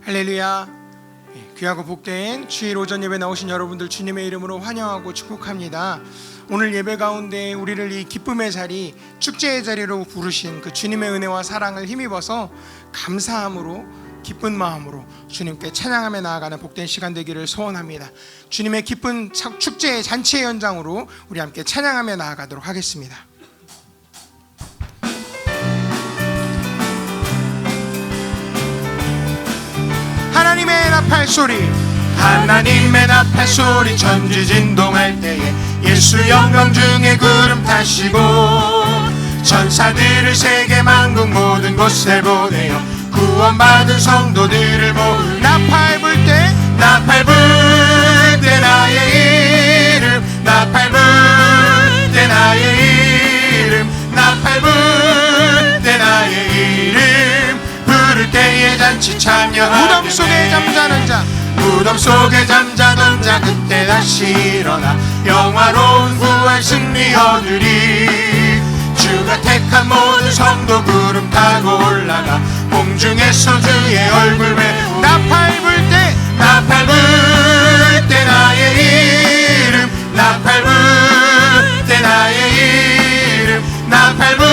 할렐루야. 귀하고 복된 주일 오전 예배 나오신 여러분들 주님의 이름으로 환영하고 축복합니다. 오늘 예배 가운데 우리를 이 기쁨의 자리, 축제의 자리로 부르신 그 주님의 은혜와 사랑을 힘입어서 감사함으로, 기쁜 마음으로 주님께 찬양하며 나아가는 복된 시간 되기를 소원합니다. 주님의 기쁜 축제의 잔치의 현장으로 우리 함께 찬양하며 나아가도록 하겠습니다. 하나님의 나팔 소리, 하나님의 나팔 소리, 천지 진동할 때에 예수 영광 중에 구름 타시고 천사들을 세계 만국 모든 곳에 보내어 구원받은 성도들을 모으니 나팔 불 때, 나팔 불 때 나의 이름, 나팔 불 때 나의 이름, 나팔 불 때 나의 이름 부를 때에 잔치 참여하게. 무덤 속에 잠자는 자, 무덤 속에 잠자던 자 그때 다시 일어나 영화로운 구원 승리 얻으리. 주가 택한 모든 성도 구름 타고 올라가 공중에서 주의 얼굴 배우. 나팔 불 때, 나팔 불 때 나의 이름, 나팔 불 때 나의 이름, 나팔 불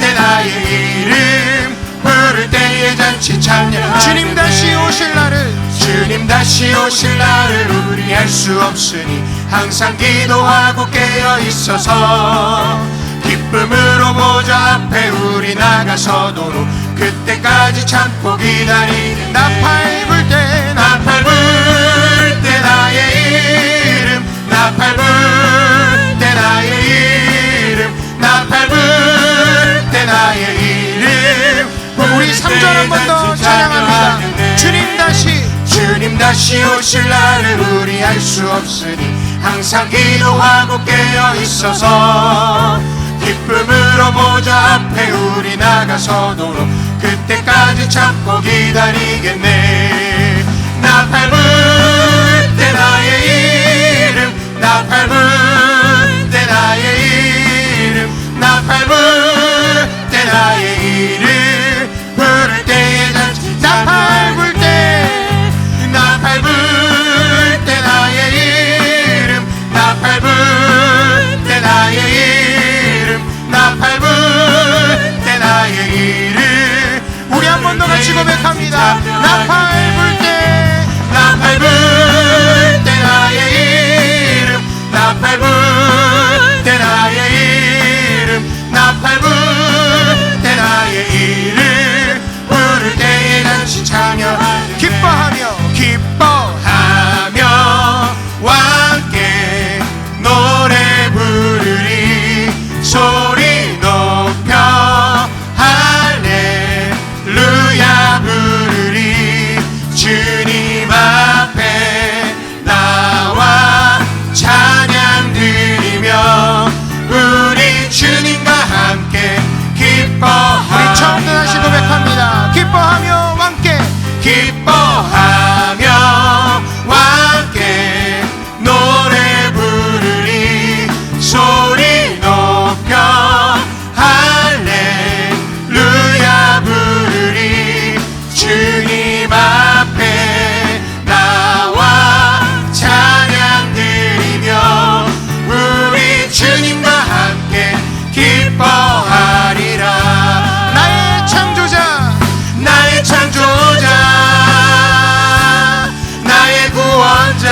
때 나의 이름 부를 때에 잔치 참여. 주님 다시 오실 날을, 주님 다시 오실 날을 우리 알 수 없으니 항상 기도하고 깨어 있어서 기쁨으로 보좌 앞에 우리 나가서도록 그때까지 참고 기다리는. 나팔 불 때, 나팔 불 때 나의 이름, 나팔 불 때 나의 이름, 나팔 불 때 나의 이름. 우리 3절 한 번 더 찬양합니다. 주님 다시, 주님 다시 오실 날을 우리 알 수 없으니 항상 기도하고 깨어 있어서 기쁨으로 보좌 앞에 우리 나가서도록 그때까지 참고 기다리겠네. 나팔 불 때 나의 이름, 나팔 불 때 나의 이름, 나팔 불 때 나의 이름 부를 때에 잔치. 나팔 불 때, 나팔 불 때 나의 이름, 나팔 불 때 나의 이름, 나팔 불 때 나의 이름. 우리 한 번 더 같이 고백합니다. 나팔 불 때, 나팔 불 때 나의 이름, 나팔 불 때 나의 이름, 나팔 불 때 나의 이름 부를 때에 잔치 참여하는. 기뻐하며, 기뻐하며 함께 노래 부르리. 소리 높여 할렐루야 부르리. 주님 앞에 나와 찬양 드리며 우리 주님과 함께 기뻐하며. 우리 처음부터 다시 고백합니다. 기뻐하며 함께, 기뻐하며 함께 노래 부르리. 소리 높여 할렐루야 부르리. 주님 앞에 나와 찬양 드리며 우리 주님과 함께 기뻐하리라. 나의 창조자, 나의 창조자, 나의 구원자,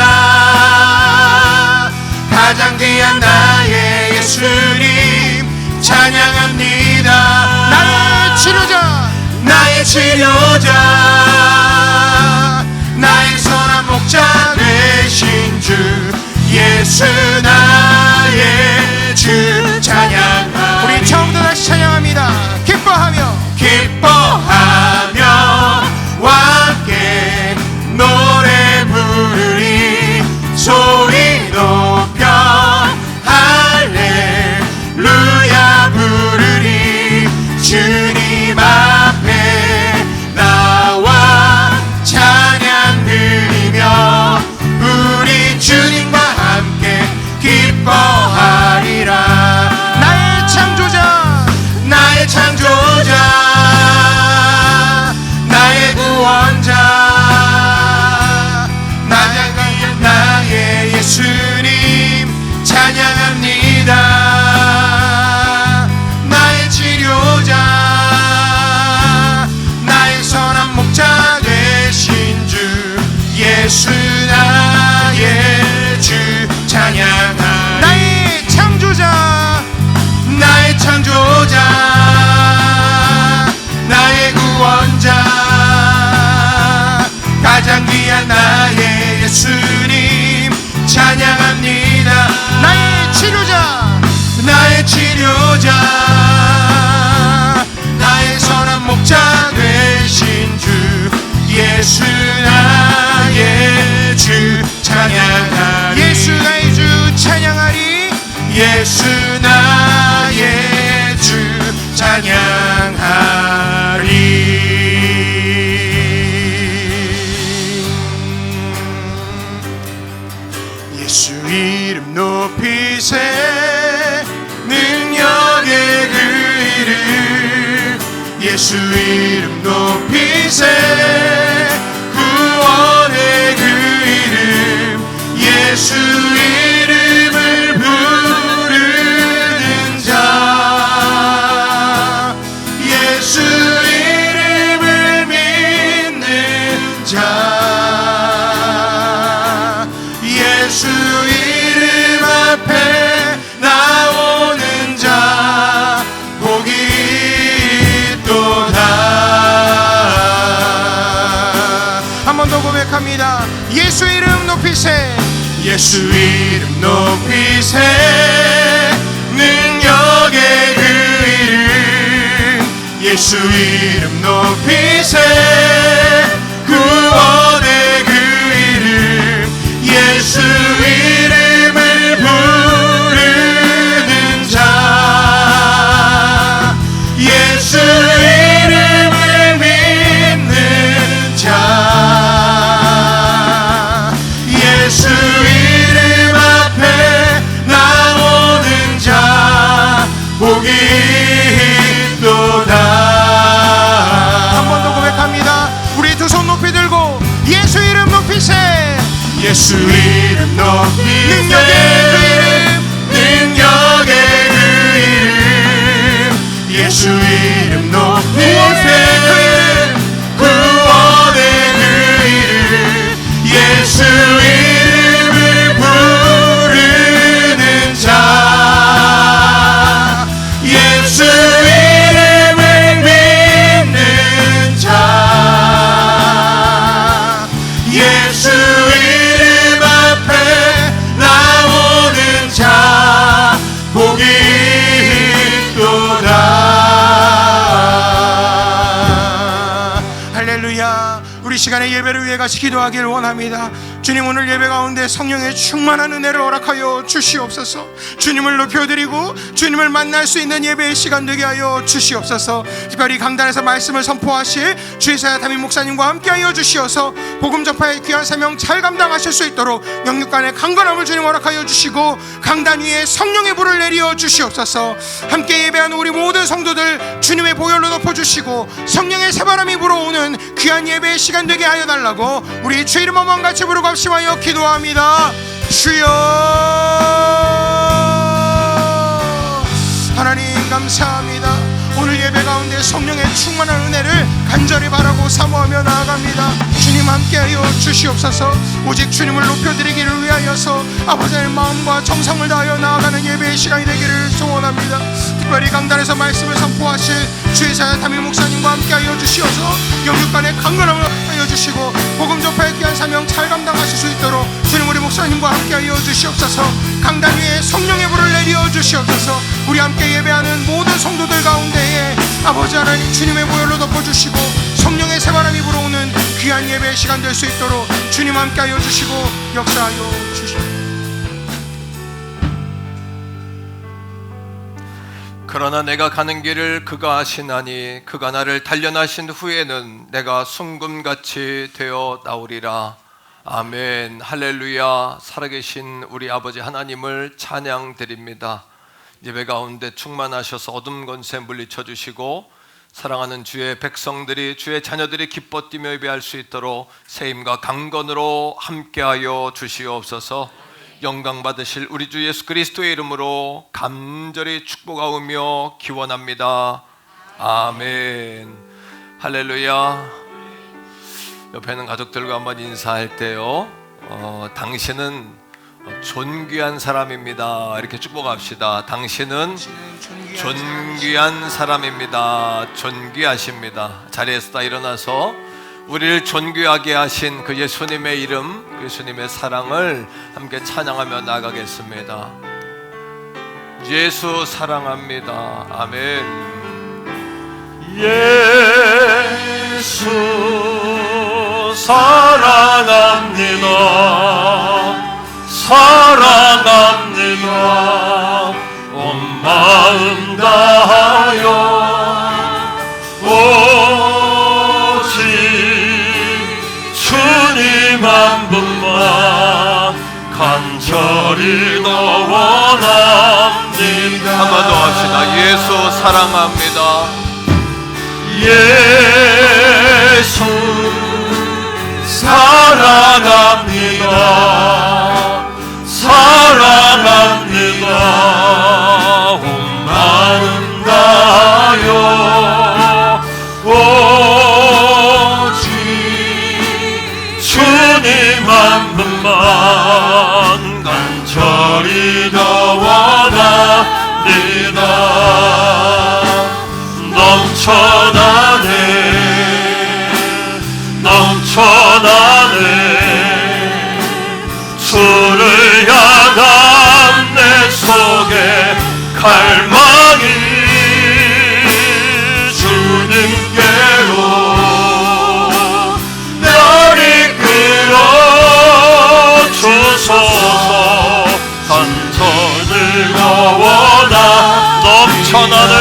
가장 귀한 나의 예수님 찬양합니다. 나의 치료자, 나의 치료자, 나의 선한 목자 되신 주 예수 나의 주 찬양합니다. 우리 처음부터 다시 찬양합니다. 기뻐하며, 기뻐하며 함께 노래 부르리. 소리 높여 할렐루야 부르리. 주님 앞에 나와 찬양 드리며 우리 주님과 함께 기뻐하리라. 나의 창조자, 나의 창조자, 예수 이름 높이세 구원의 그 이름 예수 이름을 부르는 자 예수 이름을 믿는 자 예수 이름 앞에 나오는 자 복이 있도다. 한 번 더 고백합니다. 예수 이름 높이세 예수 이름 높이세 능력의 그 이름 예수 이름 높이세 구원의 그 이름 예수 이름을 부르는 자 예수 이름을 믿는 자 예수 이름 앞에 나오는 자 복이 있도다. 한 번 더 고백합니다. 우리 두 손 높이 들고 예수 이름 높이세 예수 이름 높이세 능력의 그 이름 예수 이름 높이세 구원의 그 이름 예수 이름을 부르는 자 예수 이름을 믿는 자 예수 이름 앞에 나오는 자 복이 있도다. 할렐루야. 우리 시간에 예배를 위해 같이 기도하기를 원합니다. 주님 오늘 예배 가운데 성령의 충만한 은혜를 허락하여 주시옵소서. 주님을 높여드리고 주님을 만날 수 있는 예배의 시간 되게 하여 주시옵소서. 특별히 강단에서 말씀을 선포하실 주의사야 담임 목사님과 함께하여 주시어서 복음 전파의 귀한 사명 잘 감당하실 수 있도록 영육간의 강건함을 주님 허락하여 주시고 강단 위에 성령의 불을 내려 주시옵소서. 함께 예배하는 우리 모든 성도들 주님의 보혈로 덮어주시고 성령의 새바람이 불어오는 귀한 예배의 시간 되게 하여 달라고 우리 주 이름 한번 같이 부르고 합심하여 기도합니다. 주여 하나님 감사합니다. 오늘 예배 가운데 성령의 충만한 은혜를 간절히 바라고 사모하며 나아갑니다. 주님 함께하여 주시옵소서. 오직 주님을 높여드리기를 위하여서 아버지의 마음과 정성을 다하여 나아가는 예배의 시간이 되기를 소원합니다. 특별히 강단에서 말씀을 선포하실 주의사야 담임 목사님과 함께하여 주시어서 영육간의 강건함을 하여 주시고 복음 전파의 귀한 사명 잘 감당하실 수 있도록 주님 우리 목사님과 함께하여 주시옵소서. 강단 위에 성령의 불을 내려 주시옵소서. 우리 함께 예배하는 모든 성도들 가운데에 아버지 하나님 주님의 보혈로 덮어주시고 성령의 새바람이 불어오는 귀한 예배의 시간 될 수 있도록 주님 함께하여 주시고 역사하여 주시옵소서. 그러나 내가 가는 길을 그가 아시나니 그가 나를 단련하신 후에는 내가 순금같이 되어 나오리라. 아멘. 할렐루야. 살아계신 우리 아버지 하나님을 찬양드립니다. 예배 가운데 충만하셔서 어둠 권세 물리쳐 주시고 사랑하는 주의 백성들이 주의 자녀들이 기뻐 뛰며 예배할 수 있도록 세임과 강건으로 함께하여 주시옵소서. 영광 받으실 우리 주 예수 그리스도의 이름으로 간절히 축복하오며 기원합니다. 아멘. 할렐루야. 옆에 있는 가족들과 한번 인사할 때요, 당신은 존귀한 사람입니다. 이렇게 축복합시다. 당신은 존귀한 사람입니다. 존귀하십니다. 자리에서 다 일어나서 우리를 존귀하게 하신 그 예수님의 이름, 그 예수님의 사랑을 함께 찬양하며 나가겠습니다. 예수 사랑합니다. 아멘. 예수 사랑합니다. 사랑합니다. 온 마음 다하여 오직 주님 한 분만 간절히 더 원합니다. 한 번 더 합시다. 예수 사랑합니다. 예수 사랑합니다. 사랑합니다. 온 마음 다하여 오직 주님 한 분만 간절히 더 원합니다. 넘쳐나네 넘쳐나네 주를 향한 내 속에 갈망이 주님께로 날 이끌어 주소서. 간절히 원하 넘쳐나네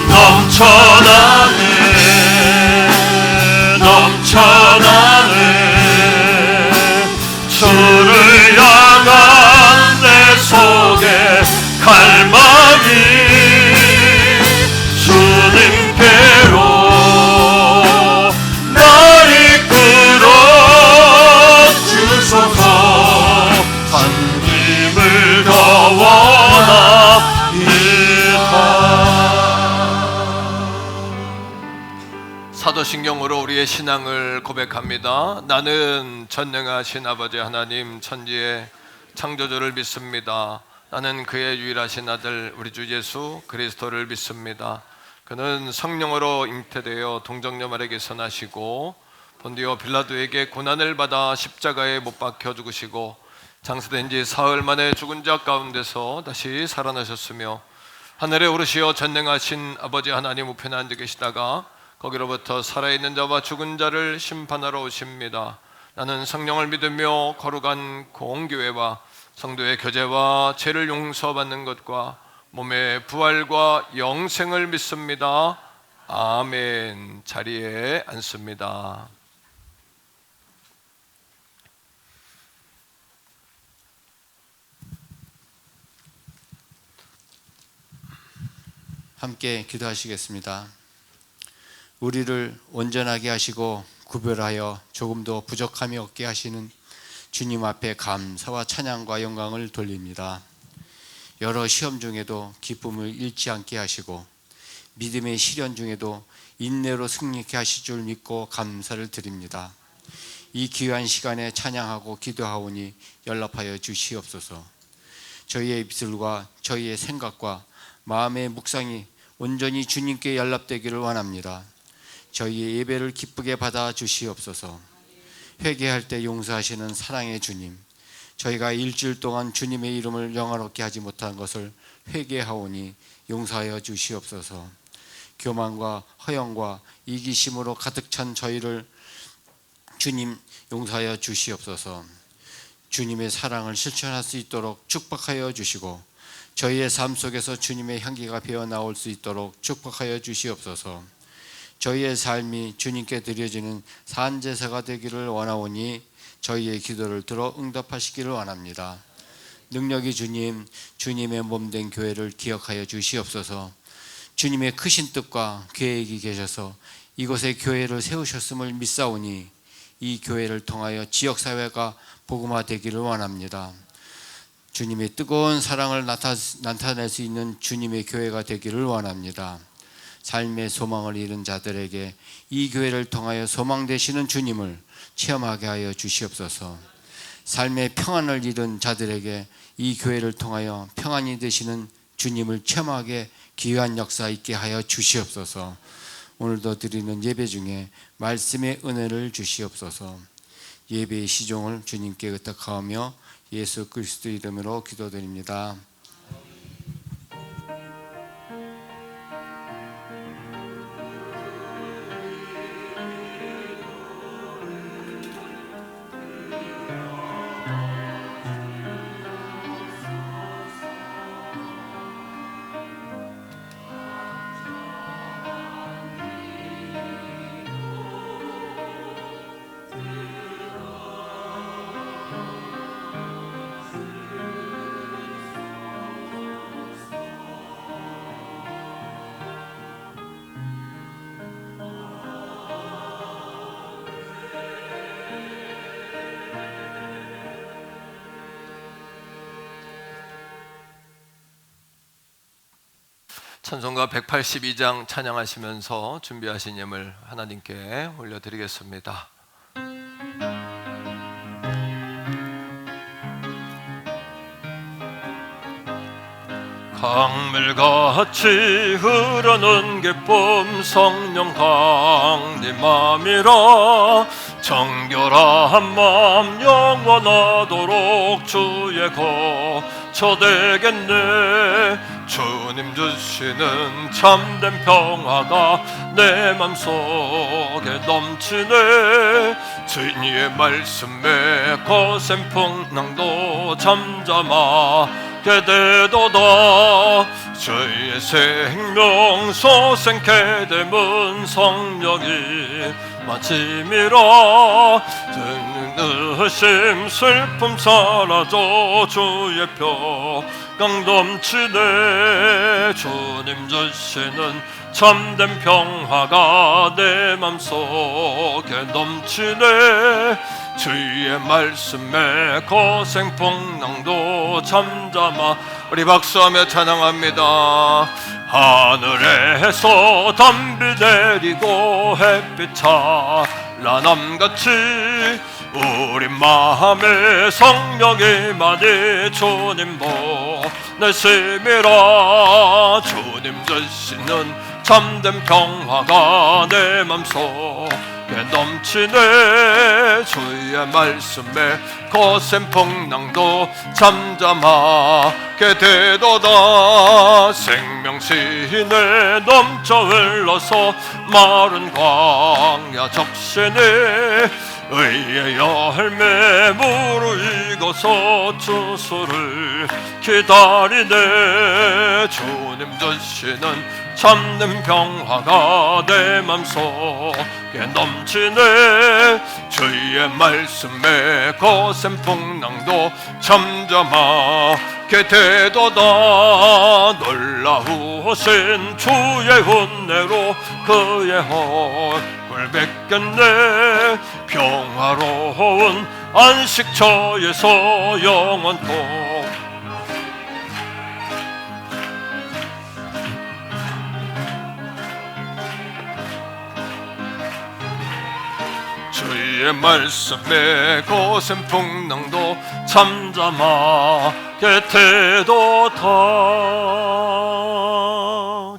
넘쳐나네 넘쳐나네 주를 향한 내 속에 갈망이 주님께로 날 이끌어 주소서. 하나님을 더 원합니다. 사도신경으로 우리의 신앙을 고백합니다. 나는 전능하신 아버지 하나님 천지의 창조주를 믿습니다. 나는 그의 유일하신 아들 우리 주 예수 그리스도를 믿습니다. 그는 성령으로 잉태되어 동정녀 마리아에게서 나시고 본디오 빌라도에게 고난을 받아 십자가에 못 박혀 죽으시고 장사된 지 사흘 만에 죽은 자 가운데서 다시 살아나셨으며 하늘에 오르시어 전능하신 아버지 하나님 우편에 앉아 계시다가 거기로부터 살아있는 자와 죽은 자를 심판하러 오십니다. 나는 성령을 믿으며 거룩한 공교회와 성도의 교제와 죄를 용서받는 것과 몸의 부활과 영생을 믿습니다. 아멘. 자리에 앉습니다. 함께 기도하시겠습니다. 우리를 온전하게 하시고 구별하여 조금도 부족함이 없게 하시는 주님 앞에 감사와 찬양과 영광을 돌립니다. 여러 시험 중에도 기쁨을 잃지 않게 하시고 믿음의 시련 중에도 인내로 승리케 하실 줄 믿고 감사를 드립니다. 이 귀한 시간에 찬양하고 기도하오니 연락하여 주시옵소서. 저희의 입술과 저희의 생각과 마음의 묵상이 온전히 주님께 연락되기를 원합니다. 저희의 예배를 기쁘게 받아 주시옵소서. 회개할 때 용서하시는 사랑의 주님, 저희가 일주일 동안 주님의 이름을 영화롭게 하지 못한 것을 회개하오니 용서하여 주시옵소서. 교만과 허영과 이기심으로 가득 찬 저희를 주님 용서하여 주시옵소서. 주님의 사랑을 실천할 수 있도록 축복하여 주시고 저희의 삶 속에서 주님의 향기가 배어나올 수 있도록 축복하여 주시옵소서. 저희의 삶이 주님께 드려지는 산제사가 되기를 원하오니 저희의 기도를 들어 응답하시기를 원합니다. 능력이 주님, 주님의 몸된 교회를 기억하여 주시옵소서. 주님의 크신 뜻과 계획이 계셔서 이곳에 교회를 세우셨음을 믿사오니 이 교회를 통하여 지역사회가 복음화되기를 원합니다. 주님의 뜨거운 사랑을 나타낼 수 있는 주님의 교회가 되기를 원합니다. 삶의 소망을 잃은 자들에게 이 교회를 통하여 소망 되시는 주님을 체험하게 하여 주시옵소서. 삶의 평안을 잃은 자들에게 이 교회를 통하여 평안이 되시는 주님을 체험하게 귀한 역사 있게 하여 주시옵소서. 오늘도 드리는 예배 중에 말씀의 은혜를 주시옵소서. 예배의 시종을 주님께 의탁하며 예수 그리스도 이름으로 기도드립니다. 찬송가 182장 찬양하시면서 준비하신 예물 하나님께 올려드리겠습니다. 강물같이 흐르는 기쁨 성령 강림함이라 정결한 마음 영원하도록 주의 거처 되겠네. 주님 주시는 참된 평화가 내 맘속에 넘치네. 주님의 말씀에 거센 풍랑도 잠잠하게 되도다. 주의 생명 소생케 되문 성령이 마침이라. 의심 슬픔 사라져 주의 평강 넘치네. 주님 주시는 참된 평화가 내 맘속에 넘치네. 주의 말씀에 거센 풍랑도 잠잠하. 우리 박수하며 찬양합니다. 하늘에서 담비 내리고 햇빛 찬란함같이 우리 마음에 성령이 많이 주님 보내심이라. 주님 주시는 참된 평화가 내 맘속에 넘치네. 주의 말씀에 거센 풍랑도 잠잠하게 되도다. 생명신에 넘쳐 흘러서 마른 광야 적시네. 의의 열매 무르익어서 주수를 기다리네. 주님 주시는 참는 평화가 내 맘속에 넘치네. 주의 말씀에 거센 풍랑도 잠잠하게 되도다. 놀라우신 주의 은혜로 그의 얼굴 뵙겠네. 평화로운 안식처에서 영원토록 주의 말씀에 거센 풍랑도 잠잠하게 되도다.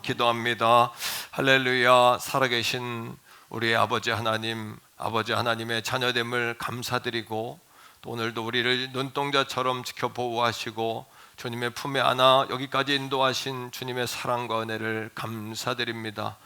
기도합니다. 할렐루야. 살아계신 우리의 아버지 하나님, 아버지 하나님의 자녀됨을 감사드리고 또 오늘도 우리를 눈동자처럼 지켜 보호하시고 주님의 품에 안아 여기까지 인도하신 주님의 사랑과 은혜를 감사드립니다.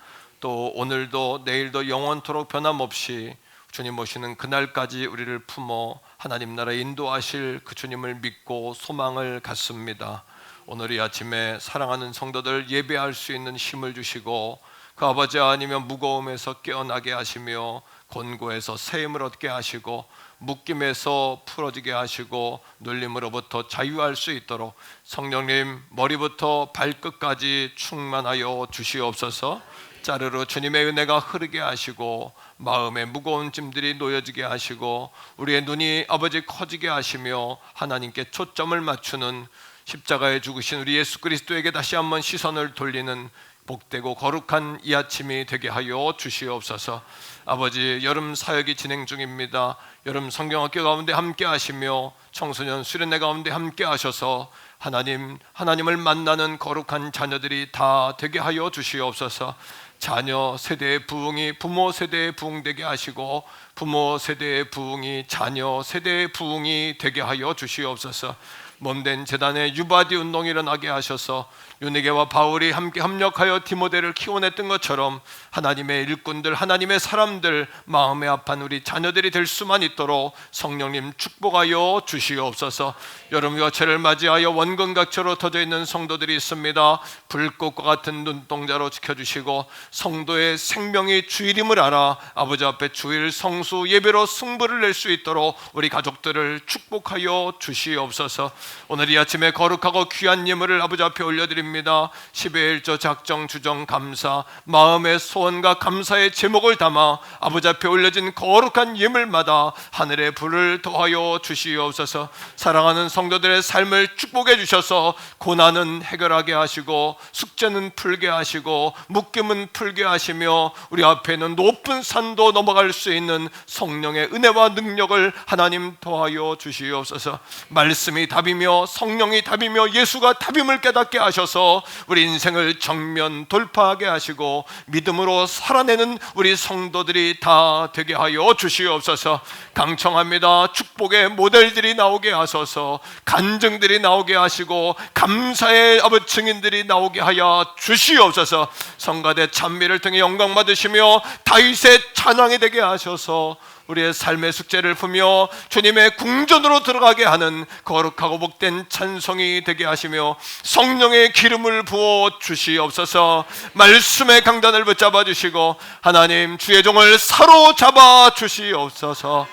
또 오늘도 내일도 영원토록 변함없이 주님 오시는 그날까지 우리를 품어 하나님 나라에 인도하실 그 주님을 믿고 소망을 갖습니다. 오늘 이 아침에 사랑하는 성도들 예배할 수 있는 힘을 주시고 그 아버지 아니면 무거움에서 깨어나게 하시며 곤고에서 새 힘을 얻게 하시고 묶임에서 풀어지게 하시고 눌림으로부터 자유할 수 있도록 성령님 머리부터 발끝까지 충만하여 주시옵소서. 자르르 주님의 은혜가 흐르게 하시고 마음의 무거운 짐들이 놓여지게 하시고 우리의 눈이 아버지 커지게 하시며 하나님께 초점을 맞추는 십자가에 죽으신 우리 예수 그리스도에게 다시 한번 시선을 돌리는 복되고 거룩한 이 아침이 되게 하여 주시옵소서. 아버지 여름 사역이 진행 중입니다. 여름 성경학교 가운데 함께 하시며 청소년 수련회 가운데 함께 하셔서 하나님을 만나는 거룩한 자녀들이 다 되게 하여 주시옵소서. 자녀 세대의 부흥이 부모 세대의 부흥되게 하시고 부모 세대의 부흥이 자녀 세대의 부흥이 되게 하여 주시옵소서. 몸된 재단의 유바디 운동이 일어나게 하셔서 유니게와 바울이 함께 협력하여 디모데를 키워냈던 것처럼 하나님의 일꾼들, 하나님의 사람들, 마음에 합한 우리 자녀들이 될 수만 있도록 성령님 축복하여 주시옵소서. 여름 여체를 맞이하여 원근각처로 터져 있는 성도들이 있습니다. 불꽃과 같은 눈동자로 지켜주시고 성도의 생명이 주일임을 알아 아버지 앞에 주일 성수 예배로 승부를 낼 수 있도록 우리 가족들을 축복하여 주시옵소서. 오늘 이 아침에 거룩하고 귀한 예물을 아버지 앞에 올려드립니다. 10의 1조 작정 주정 감사, 마음의 소원과 감사의 제목을 담아 아버지 앞에 올려진 거룩한 예물마다 하늘의 불을 더하여 주시옵소서. 사랑하는 성도들의 삶을 축복해 주셔서 고난은 해결하게 하시고 숙제는 풀게 하시고 묶임은 풀게 하시며 우리 앞에 있는 높은 산도 넘어갈 수 있는 성령의 은혜와 능력을 하나님 더하여 주시옵소서. 말씀이 답이며 성령이 답이며 예수가 답임을 깨닫게 하셔서 우리 인생을 정면 돌파하게 하시고 믿음으로 살아내는 우리 성도들이 다 되게 하여 주시옵소서. 강청합니다. 축복의 모델들이 나오게 하소서. 간증들이 나오게 하시고 감사의 아버지 증인들이 나오게 하여 주시옵소서. 성가대 찬미를 통해 영광 받으시며 다윗의 찬양이 되게 하셔서 우리의 삶의 숙제를 풀며 주님의 궁전으로 들어가게 하는 거룩하고 복된 찬송이 되게 하시며 성령의 기름을 부어 주시옵소서. 말씀의 강단을 붙잡아 주시고 하나님 주의 종을 사로잡아 주시옵소서.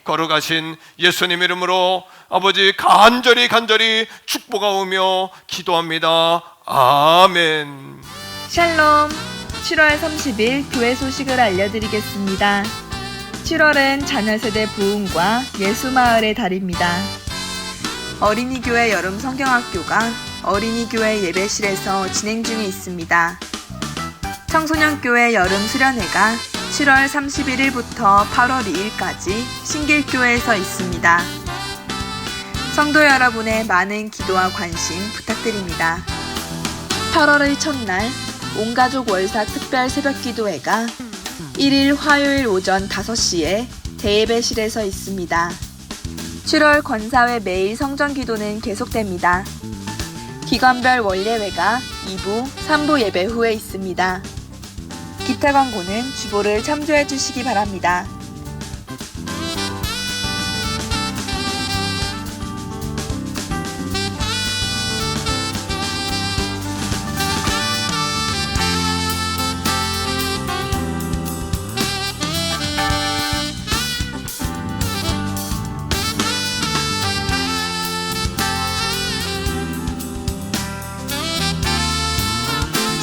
거룩하신 예수님 이름으로 아버지 간절히 축복하오며 기도합니다. 아멘. 샬롬. 7월 30일 교회 소식을 알려드리겠습니다. 7월은 자녀세대 부흥과 예수마을의 달입니다. 어린이교회 여름 성경학교가 어린이교회 예배실에서 진행 중에 있습니다. 청소년교회 여름 수련회가 7월 31일부터 8월 2일까지 신길교회에서 있습니다. 성도 여러분의 많은 기도와 관심 부탁드립니다. 8월의 첫날 온가족 월삭 특별 새벽기도회가 1일 화요일 오전 5시에 대예배실에서 있습니다. 7월 권사회 매일 성전기도는 계속됩니다. 기관별 원례회가 2부, 3부 예배 후에 있습니다. 기타 광고는 주보를 참조해 주시기 바랍니다.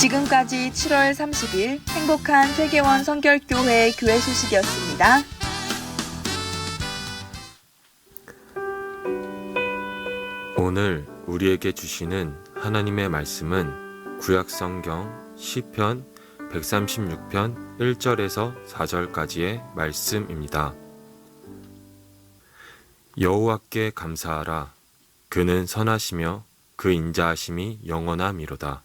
지금까지 7월 30일 행복한 퇴계원 성결교회 교회 소식이었습니다. 오늘 우리에게 주시는 하나님의 말씀은 구약성경 시편 136편 1절에서 4절까지의 말씀입니다. 여호와께 감사하라. 그는 선하시며 그 인자하심이 영원하미로다.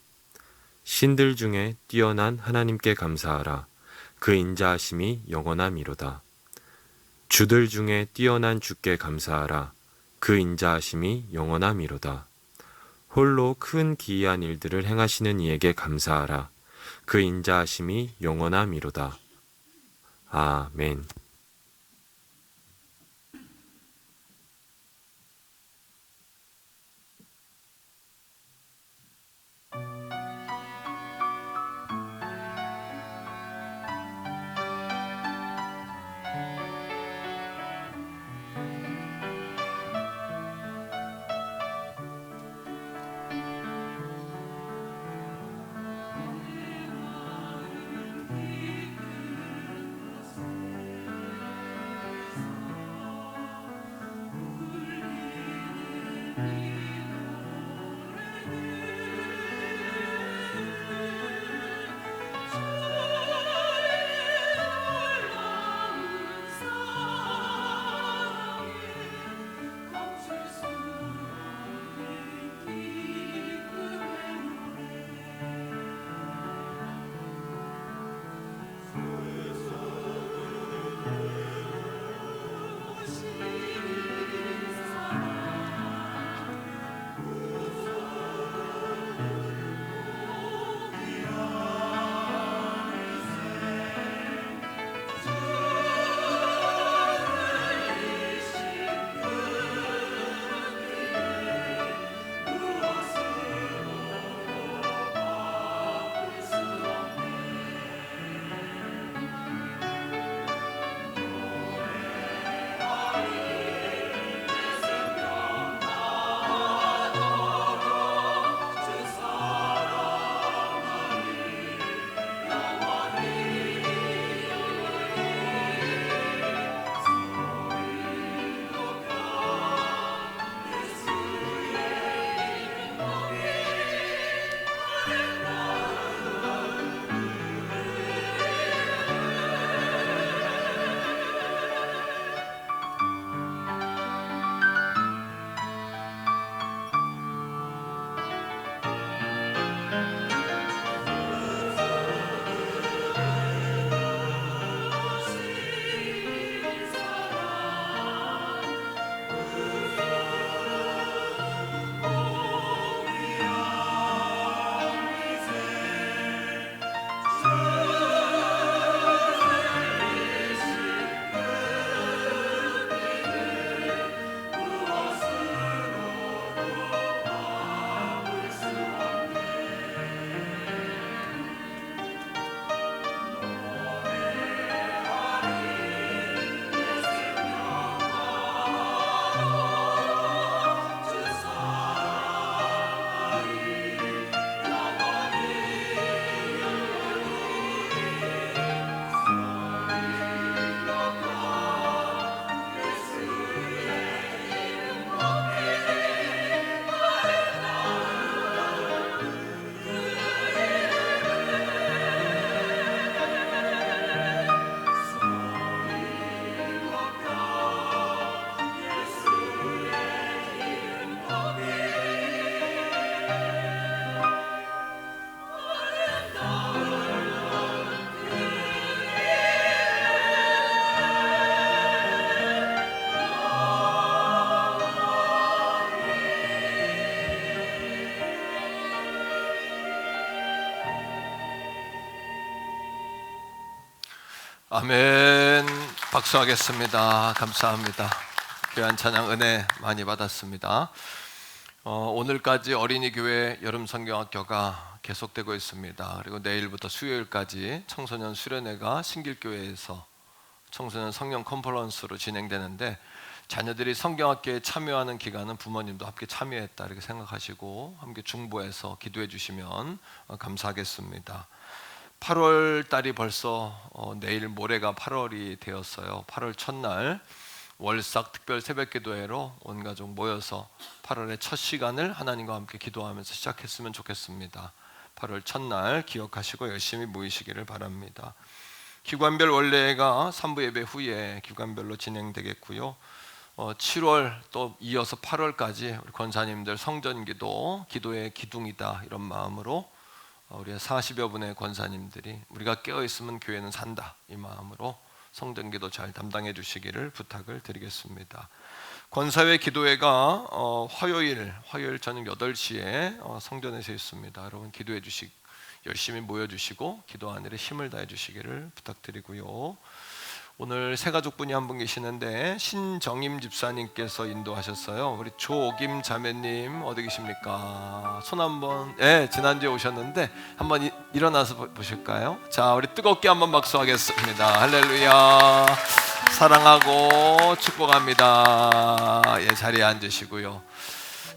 신들 중에 뛰어난 하나님께 감사하라. 그 인자하심이 영원하미로다. 주들 중에 뛰어난 주께 감사하라. 그 인자하심이 영원하미로다. 홀로 큰 기이한 일들을 행하시는 이에게 감사하라. 그 인자하심이 영원하미로다. 아멘. 아멘. 박수하겠습니다. 감사합니다. 귀한 찬양 은혜 많이 받았습니다. 오늘까지 어린이 교회 여름 성경학교가 계속되고 있습니다. 그리고 내일부터 수요일까지 청소년 수련회가 신길교회에서 청소년 성령 컨퍼런스로 진행되는데, 자녀들이 성경학교에 참여하는 기간은 부모님도 함께 참여했다 이렇게 생각하시고 함께 중보해서 기도해 주시면 감사하겠습니다. 8월 달이 벌써 내일 모레가 8월이 되었어요. 8월 첫날 월삭 특별 새벽기도회로 온 가족 모여서 8월의 첫 시간을 하나님과 함께 기도하면서 시작했으면 좋겠습니다. 8월 첫날 기억하시고 열심히 모이시기를 바랍니다. 기관별 원래가 3부 예배 후에 기관별로 진행되겠고요. 7월 또 이어서 8월까지 우리 권사님들 성전기도 기도의 기둥이다 이런 마음으로 우리 40여 분의 권사님들이 우리가 깨어있으면 교회는 산다 이 마음으로 성전기도 잘 담당해 주시기를 부탁을 드리겠습니다. 권사회 기도회가 화요일 저녁 8시에 성전에서 있습니다. 여러분 기도해 주시기 열심히 모여주시고 기도하는 일에 힘을 다해 주시기를 부탁드리고요. 오늘 새 가족분이 한 분 계시는데 신정임 집사님께서 인도하셨어요. 우리 조옥임 자매님 어디 계십니까? 손 한번. 네, 지난주에 오셨는데 한번 일어나서 보실까요? 자, 우리 뜨겁게 한번 박수하겠습니다. 할렐루야. 사랑하고 축복합니다. 예, 자리에 앉으시고요.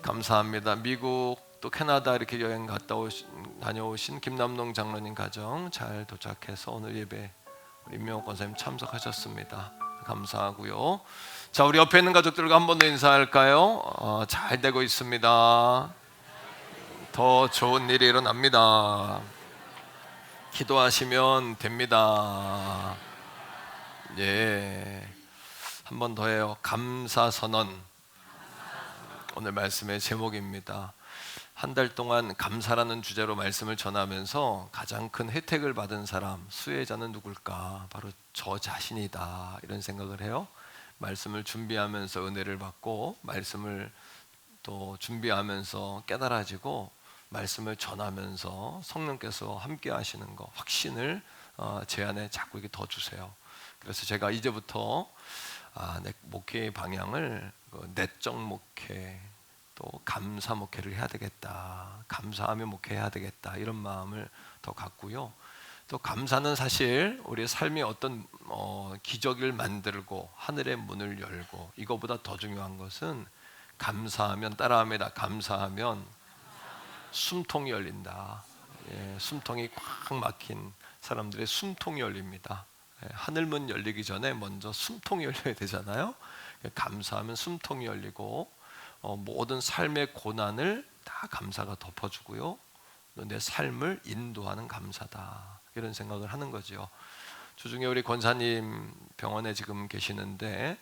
감사합니다. 미국 또 캐나다 이렇게 여행 다녀오신 김남농 장로님 가정 잘 도착해서 오늘 예배 우리 임명호 권사님 참석하셨습니다. 감사하고요. 자, 우리 옆에 있는 가족들과 한 번 더 인사할까요? 잘 되고 있습니다. 더 좋은 일이 일어납니다. 기도하시면 됩니다. 예, 한 번 더 해요. 감사선언. 오늘 말씀의 제목입니다. 한 달 동안 감사라는 주제로 말씀을 전하면서 가장 큰 혜택을 받은 사람, 수혜자는 누굴까? 바로 저 자신이다 이런 생각을 해요. 말씀을 준비하면서 은혜를 받고 말씀을 또 준비하면서 깨달아지고 말씀을 전하면서 성령께서 함께 하시는 거 확신을 제 안에 자꾸 이렇게 더 주세요. 그래서 제가 이제부터 내 목회의 방향을 내적 목회 또 감사 목회를 해야 되겠다, 감사하며 목회해야 되겠다 이런 마음을 더 갖고요. 또 감사는 사실 우리의 삶에 어떤 기적을 만들고 하늘의 문을 열고, 이거보다 더 중요한 것은 감사하면, 따라합니다, 감사하면 숨통이 열린다. 예, 숨통이 꽉 막힌 사람들의 숨통이 열립니다. 예, 하늘문 열리기 전에 먼저 숨통이 열려야 되잖아요. 감사하면 숨통이 열리고 모든 삶의 고난을 다 감사가 덮어주고요. 내 삶을 인도하는 감사다 이런 생각을 하는 거죠. 주중에 우리 권사님 병원에 지금 계시는데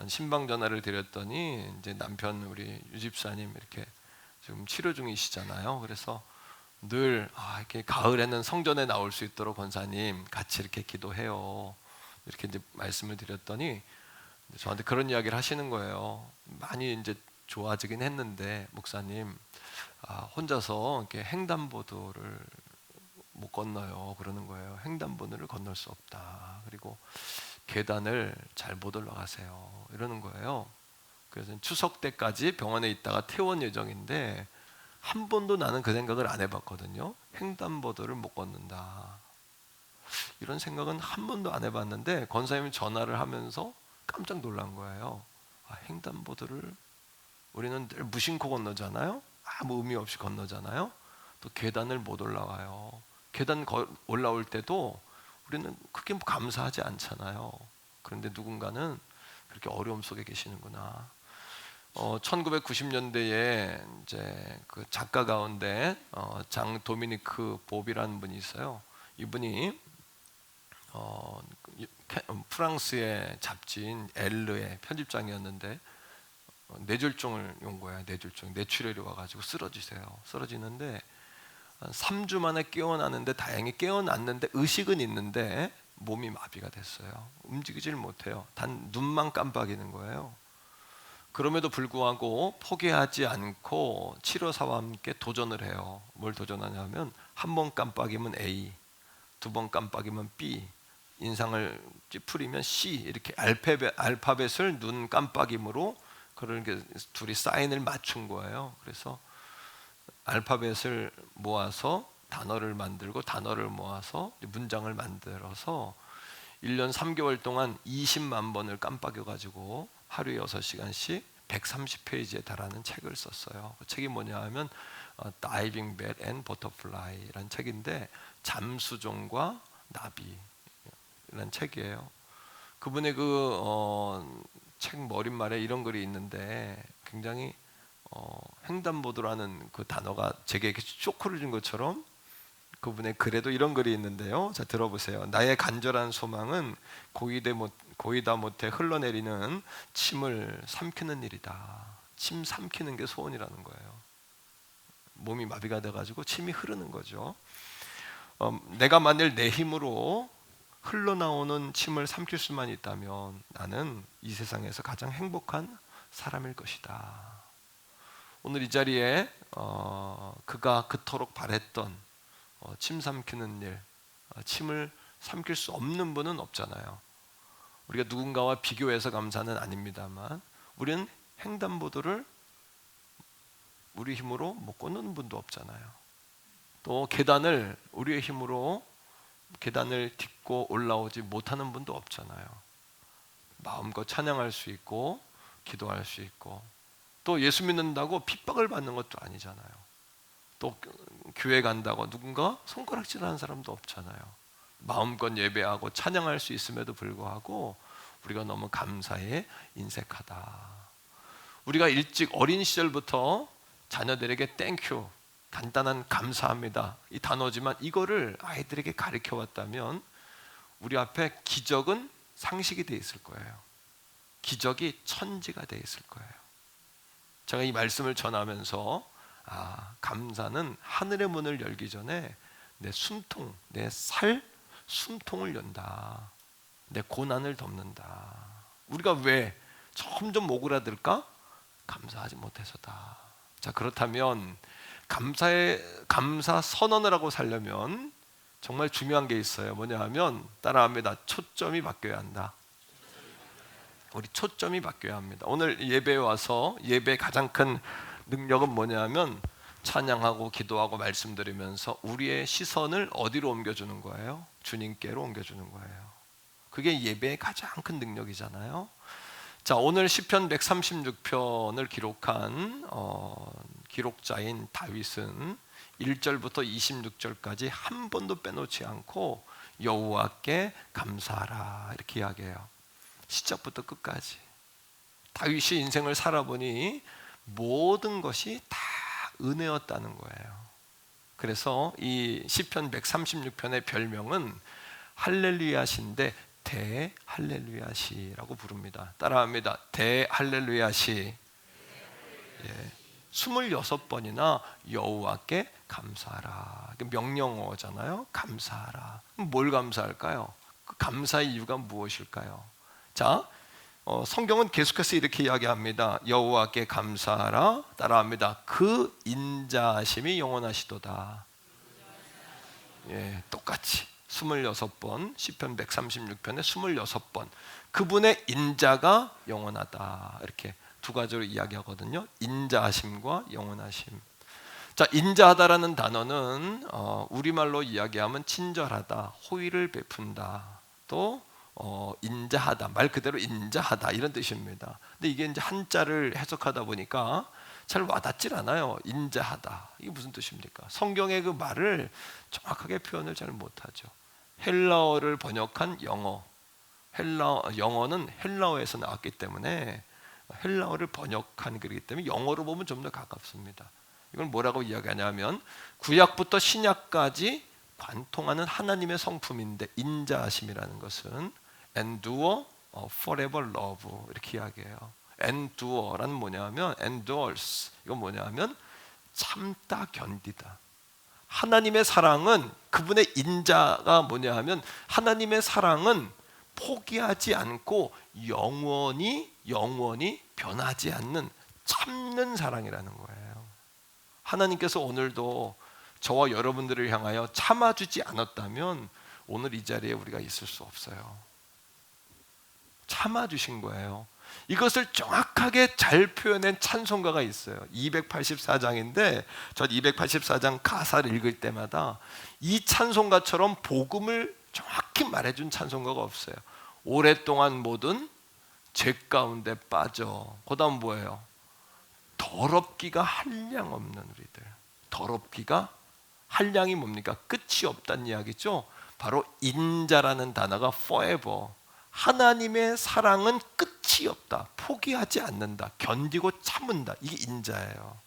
신방 전화를 드렸더니 이제 남편 우리 유집사님 이렇게 지금 치료 중이시잖아요. 그래서 늘 이렇게 가을에는 성전에 나올 수 있도록 권사님 같이 이렇게 기도해요. 이렇게 이제 말씀을 드렸더니 저한테 그런 이야기를 하시는 거예요. 많이 이제 좋아지긴 했는데 목사님 혼자서 이렇게 횡단보도를 못 건너요 그러는 거예요. 횡단보도를 건널 수 없다. 그리고 계단을 잘 못 올라가세요 이러는 거예요. 그래서 추석 때까지 병원에 있다가 퇴원 예정인데 한 번도 나는 그 생각을 안 해봤거든요. 횡단보도를 못 걷는다 이런 생각은 한 번도 안 해봤는데 권사님이 전화를 하면서 깜짝 놀란 거예요. 횡단보도를 우리는 늘 무심코 건너잖아요. 아무 의미 없이 건너잖아요. 또 계단을 못 올라와요. 계단 올라올 때도 우리는 크게 감사하지 않잖아요. 그런데 누군가는 그렇게 어려움 속에 계시는구나. 1990년대에 이제 그 작가 가운데 장 도미니크 봅이라는 분이 있어요. 이분이 프랑스의 잡지인 엘르의 편집장이었는데 뇌졸중을 온 거야. 뇌출혈이 와가지고 쓰러지는데 3주 만에 깨어나는데, 다행히 깨어났는데 의식은 있는데 몸이 마비가 됐어요. 움직이질 못해요. 단 눈만 깜빡이는 거예요. 그럼에도 불구하고 포기하지 않고 치료사와 함께 도전을 해요. 뭘 도전하냐면 한 번 깜빡이면 A, 두 번 깜빡이면 B, 인상을 찌푸리면 C 이렇게 알파벳을 눈 깜빡임으로 그렇게 둘이 사인을 맞춘 거예요. 그래서 알파벳을 모아서 단어를 만들고 단어를 모아서 문장을 만들어서 1년 3개월 동안 20만 번을 깜빡여가지고 하루에 6시간씩 130페이지에 달하는 책을 썼어요. 그 책이 뭐냐 하면 Diving Bell and Butterfly라는 책인데 잠수종과 나비라는 책이에요. 그분의 책 머릿말에 이런 글이 있는데 굉장히 횡단보도라는 그 단어가 제게 쇼크를 준 것처럼 그분의 글에도 이런 글이 있는데요. 자, 들어보세요. 나의 간절한 소망은 고이다 못해 흘러내리는 침을 삼키는 일이다. 침 삼키는 게 소원이라는 거예요. 몸이 마비가 돼가지고 침이 흐르는 거죠. 내가 만일 내 힘으로 흘러나오는 침을 삼킬 수만 있다면 나는 이 세상에서 가장 행복한 사람일 것이다. 오늘 이 자리에 그가 그토록 바랬던 침 삼키는 일, 침을 삼킬 수 없는 분은 없잖아요. 우리가 누군가와 비교해서 감사는 아닙니다만 우리는 횡단보도를 우리 힘으로 못 걷는 분도 없잖아요. 또 계단을 우리의 힘으로 계단을 딛고 올라오지 못하는 분도 없잖아요. 마음껏 찬양할 수 있고 기도할 수 있고 또 예수 믿는다고 핍박을 받는 것도 아니잖아요. 또 교회 간다고 누군가 손가락질하는 사람도 없잖아요. 마음껏 예배하고 찬양할 수 있음에도 불구하고 우리가 너무 감사에 인색하다. 우리가 일찍 어린 시절부터 자녀들에게 땡큐, 간단한 감사합니다 이 단어지만 이거를 아이들에게 가르쳐 왔다면 우리 앞에 기적은 상식이 돼 있을 거예요. 기적이 천지가 돼 있을 거예요. 제가 이 말씀을 전하면서 감사는 하늘의 문을 열기 전에 내 숨통, 내 살 숨통을 연다. 내 고난을 덮는다. 우리가 왜 점점 오그라들까? 감사하지 못해서다. 자, 그렇다면 감사 선언을 하고 살려면 정말 중요한 게 있어요. 뭐냐 하면 따라합니다. 초점이 바뀌어야 한다. 우리 초점이 바뀌어야 합니다. 오늘 예배에 와서 예배의 가장 큰 능력은 뭐냐 하면 찬양하고 기도하고 말씀드리면서 우리의 시선을 어디로 옮겨주는 거예요? 주님께로 옮겨주는 거예요. 그게 예배의 가장 큰 능력이잖아요. 자, 오늘 시편 136편을 기록한 기록자인 다윗은 1절부터 26절까지 한 번도 빼놓지 않고 여호와께 감사하라 이렇게 이야기해요. 시작부터 끝까지. 다윗이 인생을 살아보니 모든 것이 다 은혜였다는 거예요. 그래서 이 시편 136편의 별명은 할렐루야시인데 대할렐루야시라고 부릅니다. 따라합니다. 대할렐루야시. 26번이나 여호와께 감사하라. 명령어잖아요. 감사하라. 뭘 감사할까요? 그 감사의 이유가 무엇일까요? 자, 성경은 계속해서 이렇게 이야기합니다. 여호와께 감사하라. 따라합니다. 그 인자하심이 영원하시도다. 똑같이 26번, 시편 136편에 26번 그분의 인자가 영원하다. 이렇게 두 가지로 이야기하거든요. 인자하심과 영원하심. 자, 인자하다라는 단어는 우리말로 이야기하면 친절하다, 호의를 베푼다, 또 인자하다, 말 그대로 인자하다 이런 뜻입니다. 근데 이게 이제 한자를 해석하다 보니까 잘 와닿질 않아요. 인자하다 이게 무슨 뜻입니까? 성경의 그 말을 정확하게 표현을 잘 못하죠. 헬라어를 번역한 영어는 헬라어에서 나왔기 때문에 헬라어를 번역한 글이기 때문에 영어로 보면 좀 더 가깝습니다. 이걸 뭐라고 이야기하냐면 구약부터 신약까지 관통하는 하나님의 성품인데 인자하심이라는 것은 endure, forever love 이렇게 이야기해요. endure란 뭐냐면 endures 이건 뭐냐면 참다 견디다. 하나님의 사랑은 그분의 인자가 뭐냐 하면 하나님의 사랑은 포기하지 않고 영원히 변하지 않는 참는 사랑이라는 거예요. 하나님께서 오늘도 저와 여러분들을 향하여 참아주지 않았다면 오늘 이 자리에 우리가 있을 수 없어요. 참아주신 거예요. 이것을 정확하게 잘 표현한 찬송가가 있어요. 284장인데 전 284장 가사를 읽을 때마다 이 찬송가처럼 복음을 정확히 말해준 찬송가가 없어요. 오랫동안 모든 죄 가운데 빠져. 그 다음 뭐예요? 더럽기가 한량 없는 우리들. 더럽기가 한량이 뭡니까? 끝이 없다는 이야기죠. 바로 인자라는 단어가 forever. 하나님의 사랑은 끝이 없다. 포기하지 않는다. 견디고 참은다. 이게 인자예요.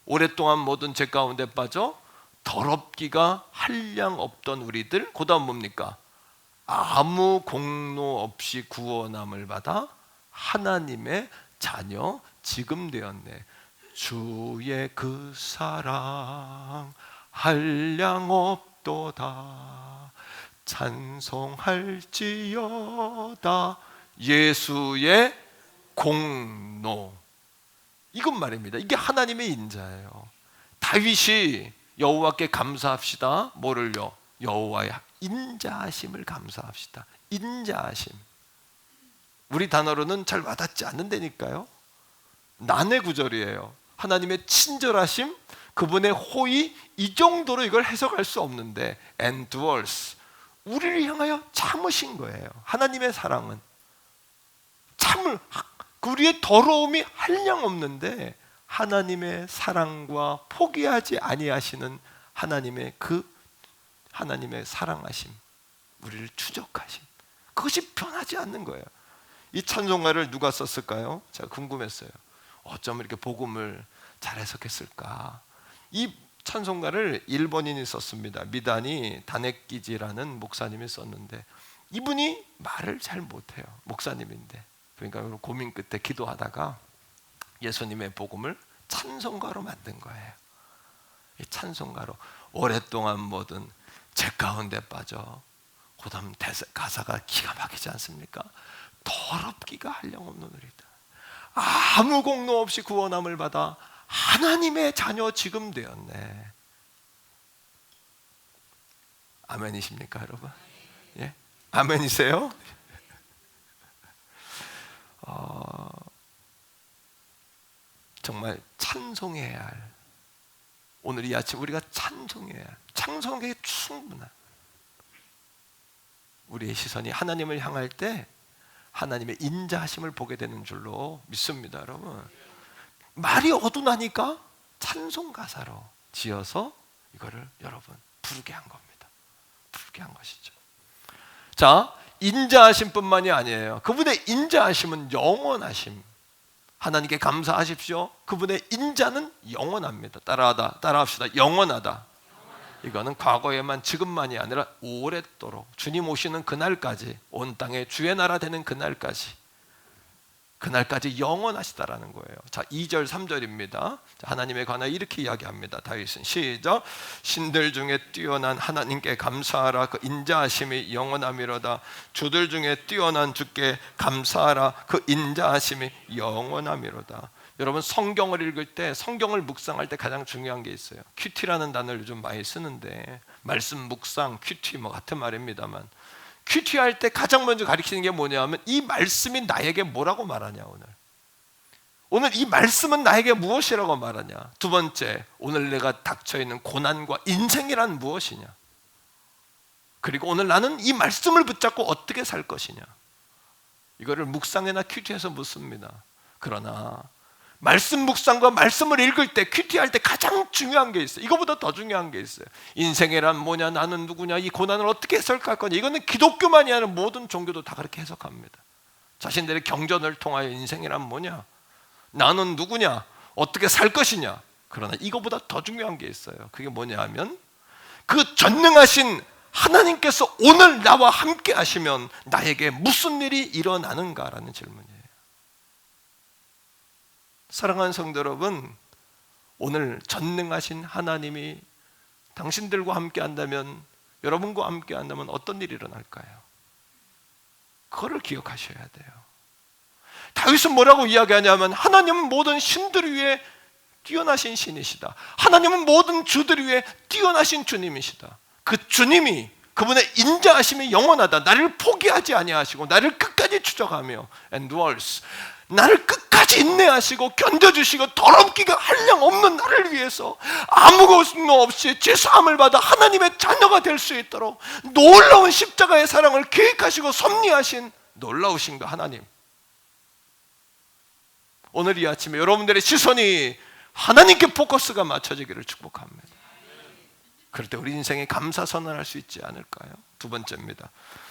오랫동안 모든 죄 가운데 빠져 더럽기가 한량 없던 우리들. 그 다음 뭡니까? 아무 공로 없이 구원함을 받아 하나님의 자녀 지금 되었네. 주의 그 사랑 한량 없도다. 찬송할지어다. 예수의 공로. 이건 말입니다. 이게 하나님의 인자예요. 다윗이 여호와께 감사합시다. 뭐를요? 여호와의 인자하심을 감사합시다. 인자하심. 우리 단어로는 잘 와닿지 않는다니까요. 난의 구절이에요. 하나님의 친절하심, 그분의 호의, 이 정도로 이걸 해석할 수 없는데 endures, 우리를 향하여 참으신 거예요. 하나님의 사랑은 우리의 더러움이 한량 없는데 하나님의 사랑과 포기하지 아니하시는 하나님의 하나님의 사랑하심, 우리를 추적하심, 그것이 변하지 않는 거예요. 이 찬송가를 누가 썼을까요? 제가 궁금했어요. 어쩜 이렇게 복음을 잘 해석했을까? 이 찬송가를 일본인이 썼습니다. 미다니 다네키지라는 목사님이 썼는데 이분이 말을 잘 못해요. 목사님인데. 그러니까 고민 끝에 기도하다가 예수님의 복음을 찬송가로 만든 거예요. 이 찬송가로 오랫동안 모든 죄 가운데 빠져. 그 다음 가사가 기가 막히지 않습니까? 더럽기가 한량 없는 우리다. 아무 공로 없이 구원함을 받아 하나님의 자녀 지금 되었네. 아멘이십니까 여러분? 예? 아멘이세요? 정말 찬송해야 할, 오늘 이 아침 우리가 찬송해야 할, 찬송하기에 충분한 우리의 시선이 하나님을 향할 때 하나님의 인자하심을 보게 되는 줄로 믿습니다. 여러분, 말이 어두나니까 찬송 가사로 지어서 이거를 여러분 부르게 한 겁니다. 부르게 한 것이죠. 자, 인자하심뿐만이 아니에요. 그분의 인자하심은 영원하심. 하나님께 감사하십시오. 그분의 인자는 영원합니다. 따라합시다. 영원하다. 이거는 과거에만 지금만이 아니라 오랫도록 주님 오시는 그날까지, 온 땅에 주의 나라 되는 그날까지 영원하시다라는 거예요. 자, 2절 3절입니다. 하나님에 관하여 이렇게 이야기합니다. 다윗은 시작. 신들 중에 뛰어난 하나님께 감사하라. 그 인자하심이 영원함이로다. 주들 중에 뛰어난 주께 감사하라. 그 인자하심이 영원함이로다. 여러분, 성경을 읽을 때, 성경을 묵상할 때 가장 중요한 게 있어요. 큐티라는 단어를 요즘 많이 쓰는데, 말씀 묵상, 큐티 뭐 같은 말입니다만, 큐티할 때 가장 먼저 가리키는 게 뭐냐면 이 말씀이 나에게 뭐라고 말하냐. 오늘 이 말씀은 나에게 무엇이라고 말하냐. 두 번째, 오늘 내가 닥쳐있는 고난과 인생이란 무엇이냐. 그리고 오늘 나는 이 말씀을 붙잡고 어떻게 살 것이냐. 이거를 묵상이나 큐티에서 묻습니다. 그러나 말씀 묵상과 말씀을 읽을 때, 큐티할 때 가장 중요한 게 있어요. 이거보다 더 중요한 게 있어요. 인생이란 뭐냐, 나는 누구냐, 이 고난을 어떻게 해석할 거냐. 이거는 기독교만이 아니라 모든 종교도 다 그렇게 해석합니다. 자신들의 경전을 통하여 인생이란 뭐냐, 나는 누구냐, 어떻게 살 것이냐. 그러나 이거보다 더 중요한 게 있어요. 그게 뭐냐 하면 그 전능하신 하나님께서 오늘 나와 함께 하시면 나에게 무슨 일이 일어나는가라는 질문이에요. 사랑하는 성도 여러분, 오늘 전능하신 하나님이 당신들과 함께 한다면, 여러분과 함께 한다면 어떤 일이 일어날까요? 그거를 기억하셔야 돼요. 다윗은 뭐라고 이야기하냐면 하나님은 모든 신들 위에 뛰어나신 신이시다. 하나님은 모든 주들 위에 뛰어나신 주님이시다. 그 주님이 그분의 인자하심이 영원하다. 나를 포기하지 아니하시고 나를 끝까지 추적하며 endures, 나를 끝까지 인내하시고 견뎌주시고 더럽기가 한량 없는 나를 위해서 아무것도 없이 죄사함을 받아 하나님의 자녀가 될 수 있도록 놀라운 십자가의 사랑을 계획하시고 섭리하신 놀라우신 그 하나님. 오늘 이 아침에 여러분들의 시선이 하나님께 포커스가 맞춰지기를 축복합니다. 그럴 때 우리 인생에 감사선언을 할 수 있지 않을까요? 두 번째입니다.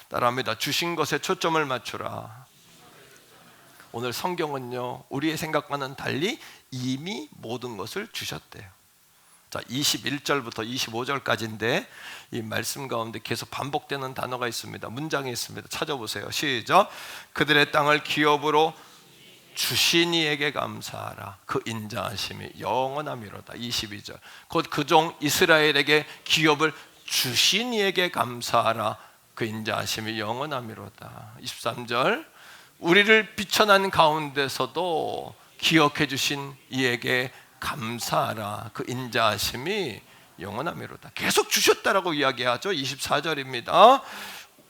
따라합니다. 주신 것에 초점을 맞추라. 오늘 성경은요, 우리의 생각과는 달리 이미 모든 것을 주셨대요. 자, 21절부터 25절까지인데 이 말씀 가운데 계속 반복되는 단어가 있습니다. 문장이 있습니다. 찾아보세요. 시작. 그들의 땅을 기업으로 주신 이에게 감사하라. 그 인자하심이 영원함이로다. 22절. 곧 그 종 이스라엘에게 기업을 주신 이에게 감사하라. 그 인자하심이 영원함이로다. 23절. 우리를 비천한 가운데서도 기억해 주신 이에게 감사하라. 그 인자하심이 영원함이로다. 계속 주셨다라고 이야기하죠. 24절입니다.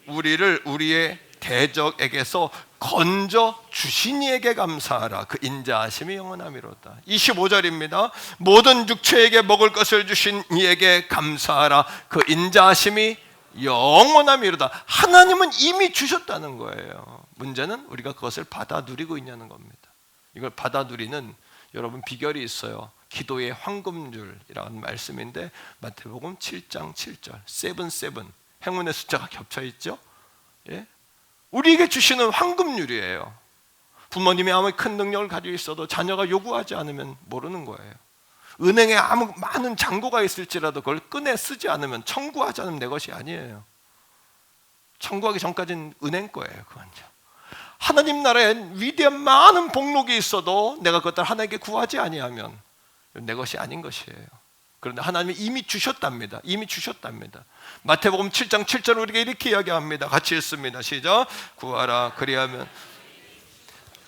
우리를 우리의 대적에게서 건져 주신 이에게 감사하라. 그 인자하심이 영원함이로다. 25절입니다. 모든 육체에게 먹을 것을 주신 이에게 감사하라. 그 인자하심이 영원함이로다. 하나님은 이미 주셨다는 거예요. 문제는 우리가 그것을 받아 누리고 있냐는 겁니다. 이걸 받아 누리는 여러분 비결이 있어요. 기도의 황금줄이라는 말씀인데 마태복음 7장 7절 77 행운의 숫자가 겹쳐 있죠. 예? 우리에게 주시는 황금률이에요. 부모님이 아무리 큰 능력을 가지고 있어도 자녀가 요구하지 않으면 모르는 거예요. 은행에 아무 많은 잔고가 있을지라도 그걸 꺼내 쓰지 않으면, 청구하지 않으면 내 것이 아니에요. 청구하기 전까지는 은행 거예요. 그건요. 하나님 나라에 위대한 많은 복록이 있어도 내가 그것들 하나님께 구하지 아니하면 내 것이 아닌 것이에요. 그런데 하나님이 이미 주셨답니다. 이미 주셨답니다. 마태복음 7장 7절 우리가 이렇게 이야기합니다. 같이 읽습니다. 시작. 구하라 그리하면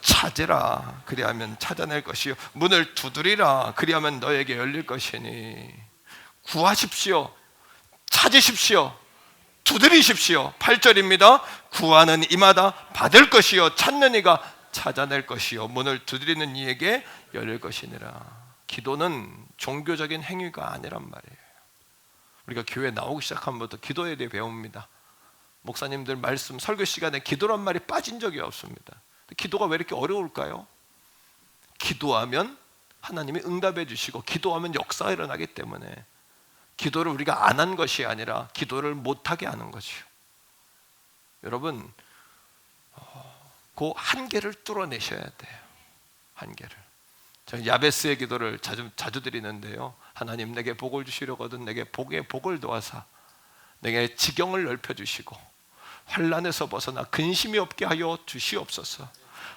찾으라 그리하면 찾아낼 것이요 문을 두드리라 그리하면 너에게 열릴 것이니. 구하십시오. 찾으십시오. 두드리십시오. 8절입니다. 구하는 이마다 받을 것이요 찾는 이가 찾아낼 것이요 문을 두드리는 이에게 열릴 것이니라. 기도는 종교적인 행위가 아니란 말이에요. 우리가 교회 나오기 시작하면부터 기도에 대해 배웁니다. 목사님들 말씀 설교 시간에 기도란 말이 빠진 적이 없습니다. 기도가 왜 이렇게 어려울까요? 기도하면 하나님이 응답해 주시고 기도하면 역사가 일어나기 때문에 기도를 우리가 안 한 것이 아니라 기도를 못하게 하는 것이요. 여러분 그 한계를 뚫어내셔야 돼요. 한계를. 저는 야베스의 기도를 자주 드리는데요. 하나님 내게 복을 주시려거든 내게 복에 복을 도와사 내게 지경을 넓혀주시고 환난에서 벗어나 근심이 없게 하여 주시옵소서.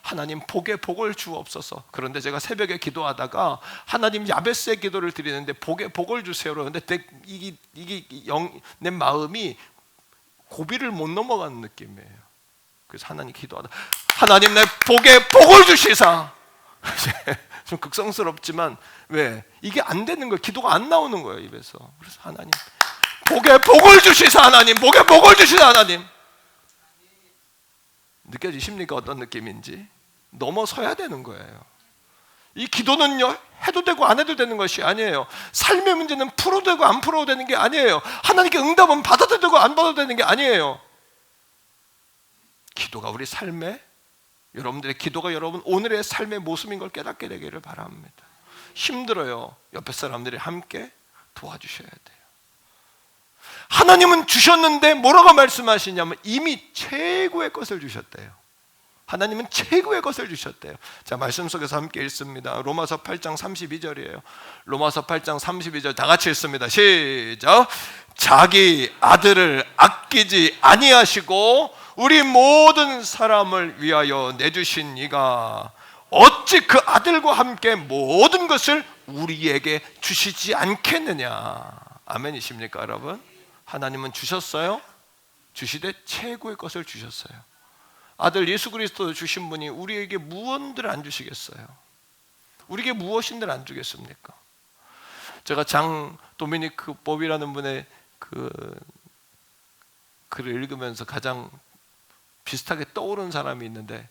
하나님 복에 복을 주옵소서. 그런데 제가 새벽에 기도하다가 하나님 야베스의 기도를 드리는데 복에 복을 주세요 그러는데 내 마음이 고비를 못 넘어가는 느낌이에요. 그래서 하나님 기도하다 하나님 내 복에 복을 주시사. 좀 극성스럽지만 왜? 이게 안 되는 거예요. 기도가 안 나오는 거예요 입에서. 그래서 하나님 복에 복을 주시사. 하나님 복에 복을 주시사. 하나님 느껴지십니까? 어떤 느낌인지 넘어서야 되는 거예요. 이 기도는요 해도 되고 안 해도 되는 것이 아니에요. 삶의 문제는 풀어도 되고 안 풀어도 되는 게 아니에요. 하나님께 응답은 받아도 되고 안 받아도 되는 게 아니에요. 기도가 우리 삶의 여러분들의 기도가 여러분 오늘의 삶의 모습인 걸 깨닫게 되기를 바랍니다. 힘들어요. 옆에 사람들이 함께 도와주셔야 돼요. 하나님은 주셨는데 뭐라고 말씀하시냐면 이미 최고의 것을 주셨대요. 하나님은 최고의 것을 주셨대요. 자, 말씀 속에서 함께 읽습니다. 로마서 8장 32절이에요. 로마서 8장 32절 다 같이 읽습니다. 시작. 자기 아들을 아끼지 아니하시고 우리 모든 사람을 위하여 내주신 이가 어찌 그 아들과 함께 모든 것을 우리에게 주시지 않겠느냐. 아멘이십니까 여러분? 하나님은 주셨어요. 주시되 최고의 것을 주셨어요. 아들 예수 그리스도 주신 분이 우리에게 무언들 안 주시겠어요? 우리에게 무엇인들 안 주겠습니까? 제가 장 도미니크 법이라는 분의 그 글을 읽으면서 가장 비슷하게 떠오른 사람이 있는데,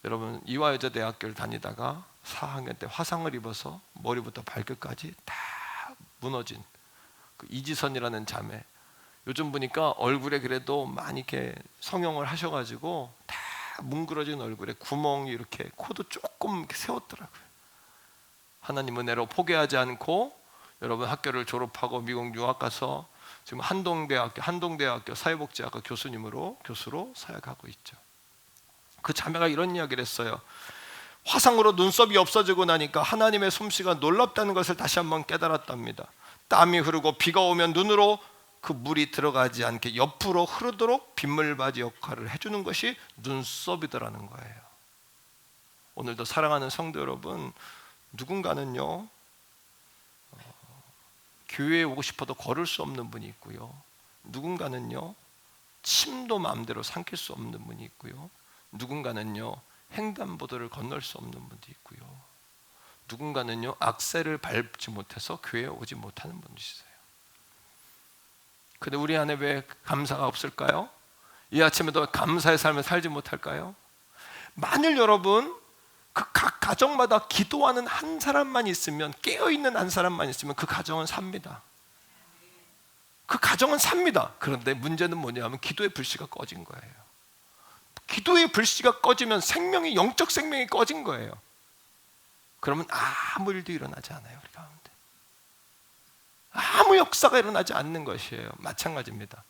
여러분 이화여자대학교를 다니다가 4학년 때 화상을 입어서 머리부터 발끝까지 다 무너진 그 이지선이라는 자매. 요즘 보니까 얼굴에 그래도 많이 이렇게 성형을 하셔가지고 다 뭉그러진 얼굴에 구멍이 이렇게, 코도 조금 이렇게 세웠더라고요. 하나님 은혜로 포기하지 않고 여러분 학교를 졸업하고 미국 유학 가서 지금 한동대학교 사회복지학과 교수로 사역하고 있죠. 그 자매가 이런 이야기를 했어요. 화상으로 눈썹이 없어지고 나니까 하나님의 솜씨가 놀랍다는 것을 다시 한번 깨달았답니다. 땀이 흐르고 비가 오면 눈으로 그 물이 들어가지 않게 옆으로 흐르도록 빗물바지 역할을 해주는 것이 눈썹이더라는 거예요. 오늘도 사랑하는 성도 여러분, 누군가는요 교회에 오고 싶어도 걸을 수 없는 분이 있고요, 누군가는요 침도 마음대로 삼킬 수 없는 분이 있고요, 누군가는요 횡단보도를 건널 수 없는 분도 있고요, 누군가는요 악셀을 밟지 못해서 교회에 오지 못하는 분도 있어요. 근데 우리 안에 왜 감사가 없을까요? 이 아침에도 감사의 삶을 살지 못할까요? 만일 여러분 그 각 가정마다 기도하는 한 사람만 있으면, 깨어있는 한 사람만 있으면 그 가정은 삽니다. 그 가정은 삽니다. 그런데 문제는 뭐냐면 기도의 불씨가 꺼진 거예요. 기도의 불씨가 꺼지면 영적 생명이 꺼진 거예요. 그러면 아무 일도 일어나지 않아요. 우리 가운데 아무 역사가 일어나지 않는 것이에요. 마찬가지입니다.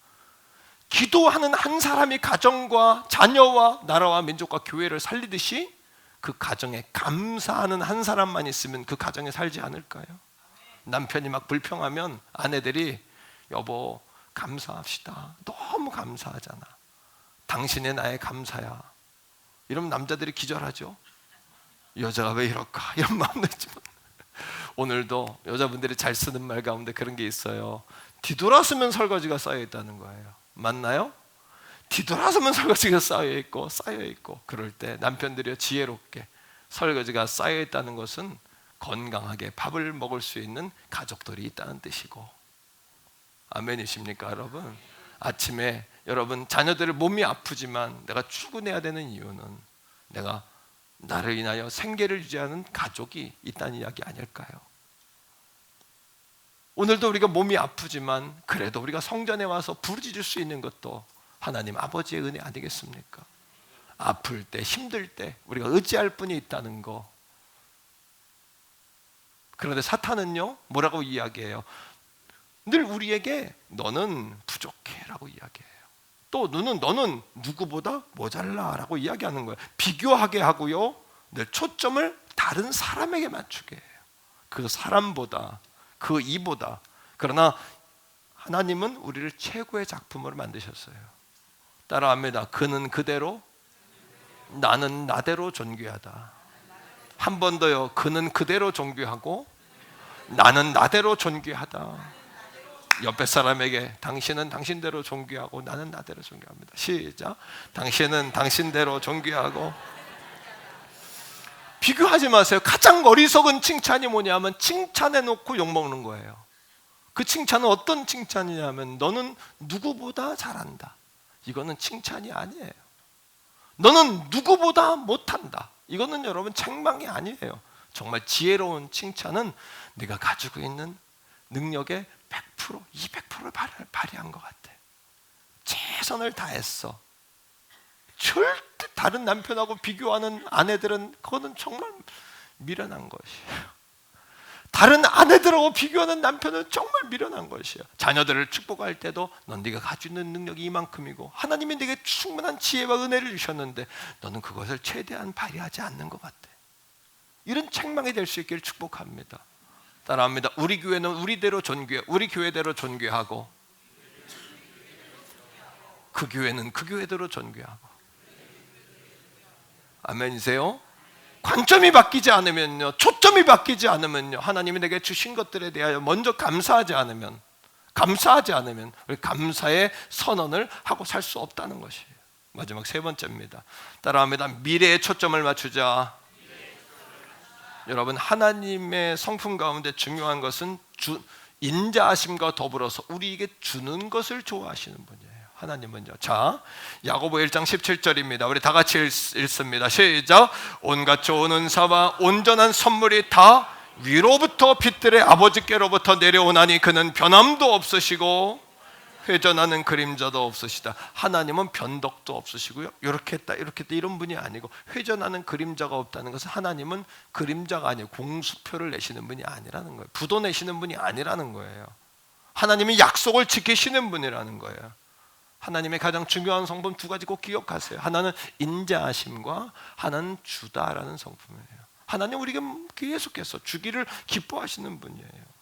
기도하는 한 사람이 가정과 자녀와 나라와 민족과 교회를 살리듯이 그 가정에 감사하는 한 사람만 있으면 그 가정에 살지 않을까요? 남편이 막 불평하면 아내들이 여보 감사합시다. 너무 감사하잖아. 당신의 나의 감사야. 이러면 남자들이 기절하죠. 여자가 왜 이럴까? 이런 마음도 있지만 오늘도 여자분들이 잘 쓰는 말 가운데 그런 게 있어요. 뒤돌아서면 설거지가 쌓여 있다는 거예요. 맞나요? 뒤돌아서면 설거지가 쌓여 있고 그럴 때 남편들이 지혜롭게, 설거지가 쌓여 있다는 것은 건강하게 밥을 먹을 수 있는 가족들이 있다는 뜻이고, 아멘이십니까 여러분? 아침에 여러분 자녀들 몸이 아프지만 내가 출근해야 되는 이유는 내가 나를 인하여 생계를 유지하는 가족이 있다는 이야기 아닐까요? 오늘도 우리가 몸이 아프지만 그래도 우리가 성전에 와서 부르짖을 수 있는 것도 하나님 아버지의 은혜 아니겠습니까? 아플 때, 힘들 때 우리가 의지할 분이 있다는 거. 그런데 사탄은요 뭐라고 이야기해요? 늘 우리에게 너는 부족해 라고 이야기해요. 또 너는 누구보다 모자라 라고 이야기하는 거예요. 비교하게 하고요, 늘 초점을 다른 사람에게 맞추게 해요. 그 사람보다, 그 이보다. 그러나 하나님은 우리를 최고의 작품으로 만드셨어요. 따라합니다. 그는 그대로, 나는 나대로 존귀하다. 한 번 더요. 그는 그대로 존귀하고 나는 나대로 존귀하다. 옆에 사람에게 당신은 당신대로 존귀하고 나는 나대로 존귀합니다. 시작. 당신은 당신대로 존귀하고. 비교하지 마세요. 가장 어리석은 칭찬이 뭐냐면 칭찬해놓고 욕먹는 거예요. 그 칭찬은 어떤 칭찬이냐면 너는 누구보다 잘한다. 이거는 칭찬이 아니에요. 너는 누구보다 못한다. 이거는 여러분 책망이 아니에요. 정말 지혜로운 칭찬은 네가 가지고 있는 능력의 100%, 200%를 발휘한 것 같아. 최선을 다했어. 절대 다른 남편하고 비교하는 아내들은 그거는 정말 미련한 것이에요. 다른 아내들하고 비교하는 남편은 정말 미련한 것이에요. 자녀들을 축복할 때도 넌 네가 가지고 있는 능력이 이만큼이고 하나님이 네게 충분한 지혜와 은혜를 주셨는데 너는 그것을 최대한 발휘하지 않는 것 같아. 이런 책망이 될 수 있기를 축복합니다. 따라합니다. 우리 교회는 우리대로 우리 교회대로 존귀하고 그 교회는 그 교회대로 존귀하고. 아멘이세요? 관점이 바뀌지 않으면요, 초점이 바뀌지 않으면요, 하나님이 내게 주신 것들에 대하여 먼저 감사하지 않으면 우리 감사의 선언을 하고 살 수 없다는 것이에요. 마지막 세 번째입니다. 따라합니다. 미래에 초점을 맞추자. 여러분, 하나님의 성품 가운데 중요한 것은 인자하심과 더불어서 우리에게 주는 것을 좋아하시는 분이에요. 하나님은요. 자, 야고보 1장 17절입니다. 우리 다 같이 읽습니다. 시작. 온갖 좋은 은사와 온전한 선물이 다 위로부터 빛들의 아버지께로부터 내려오나니 그는 변함도 없으시고 회전하는 그림자도 없으시다. 하나님은 변덕도 없으시고요, 이렇게 했다 이런 분이 아니고, 회전하는 그림자가 없다는 것은 하나님은 그림자가 아니고 공수표를 내시는 분이 아니라는 거예요. 부도 내시는 분이 아니라는 거예요. 하나님이 약속을 지키시는 분이라는 거예요. 하나님의 가장 중요한 성품 두 가지 꼭 기억하세요. 하나는 인자하심과 하나는 주다라는 성품이에요. 하나님 우리에게 계속해서 주기를 기뻐하시는 분이에요.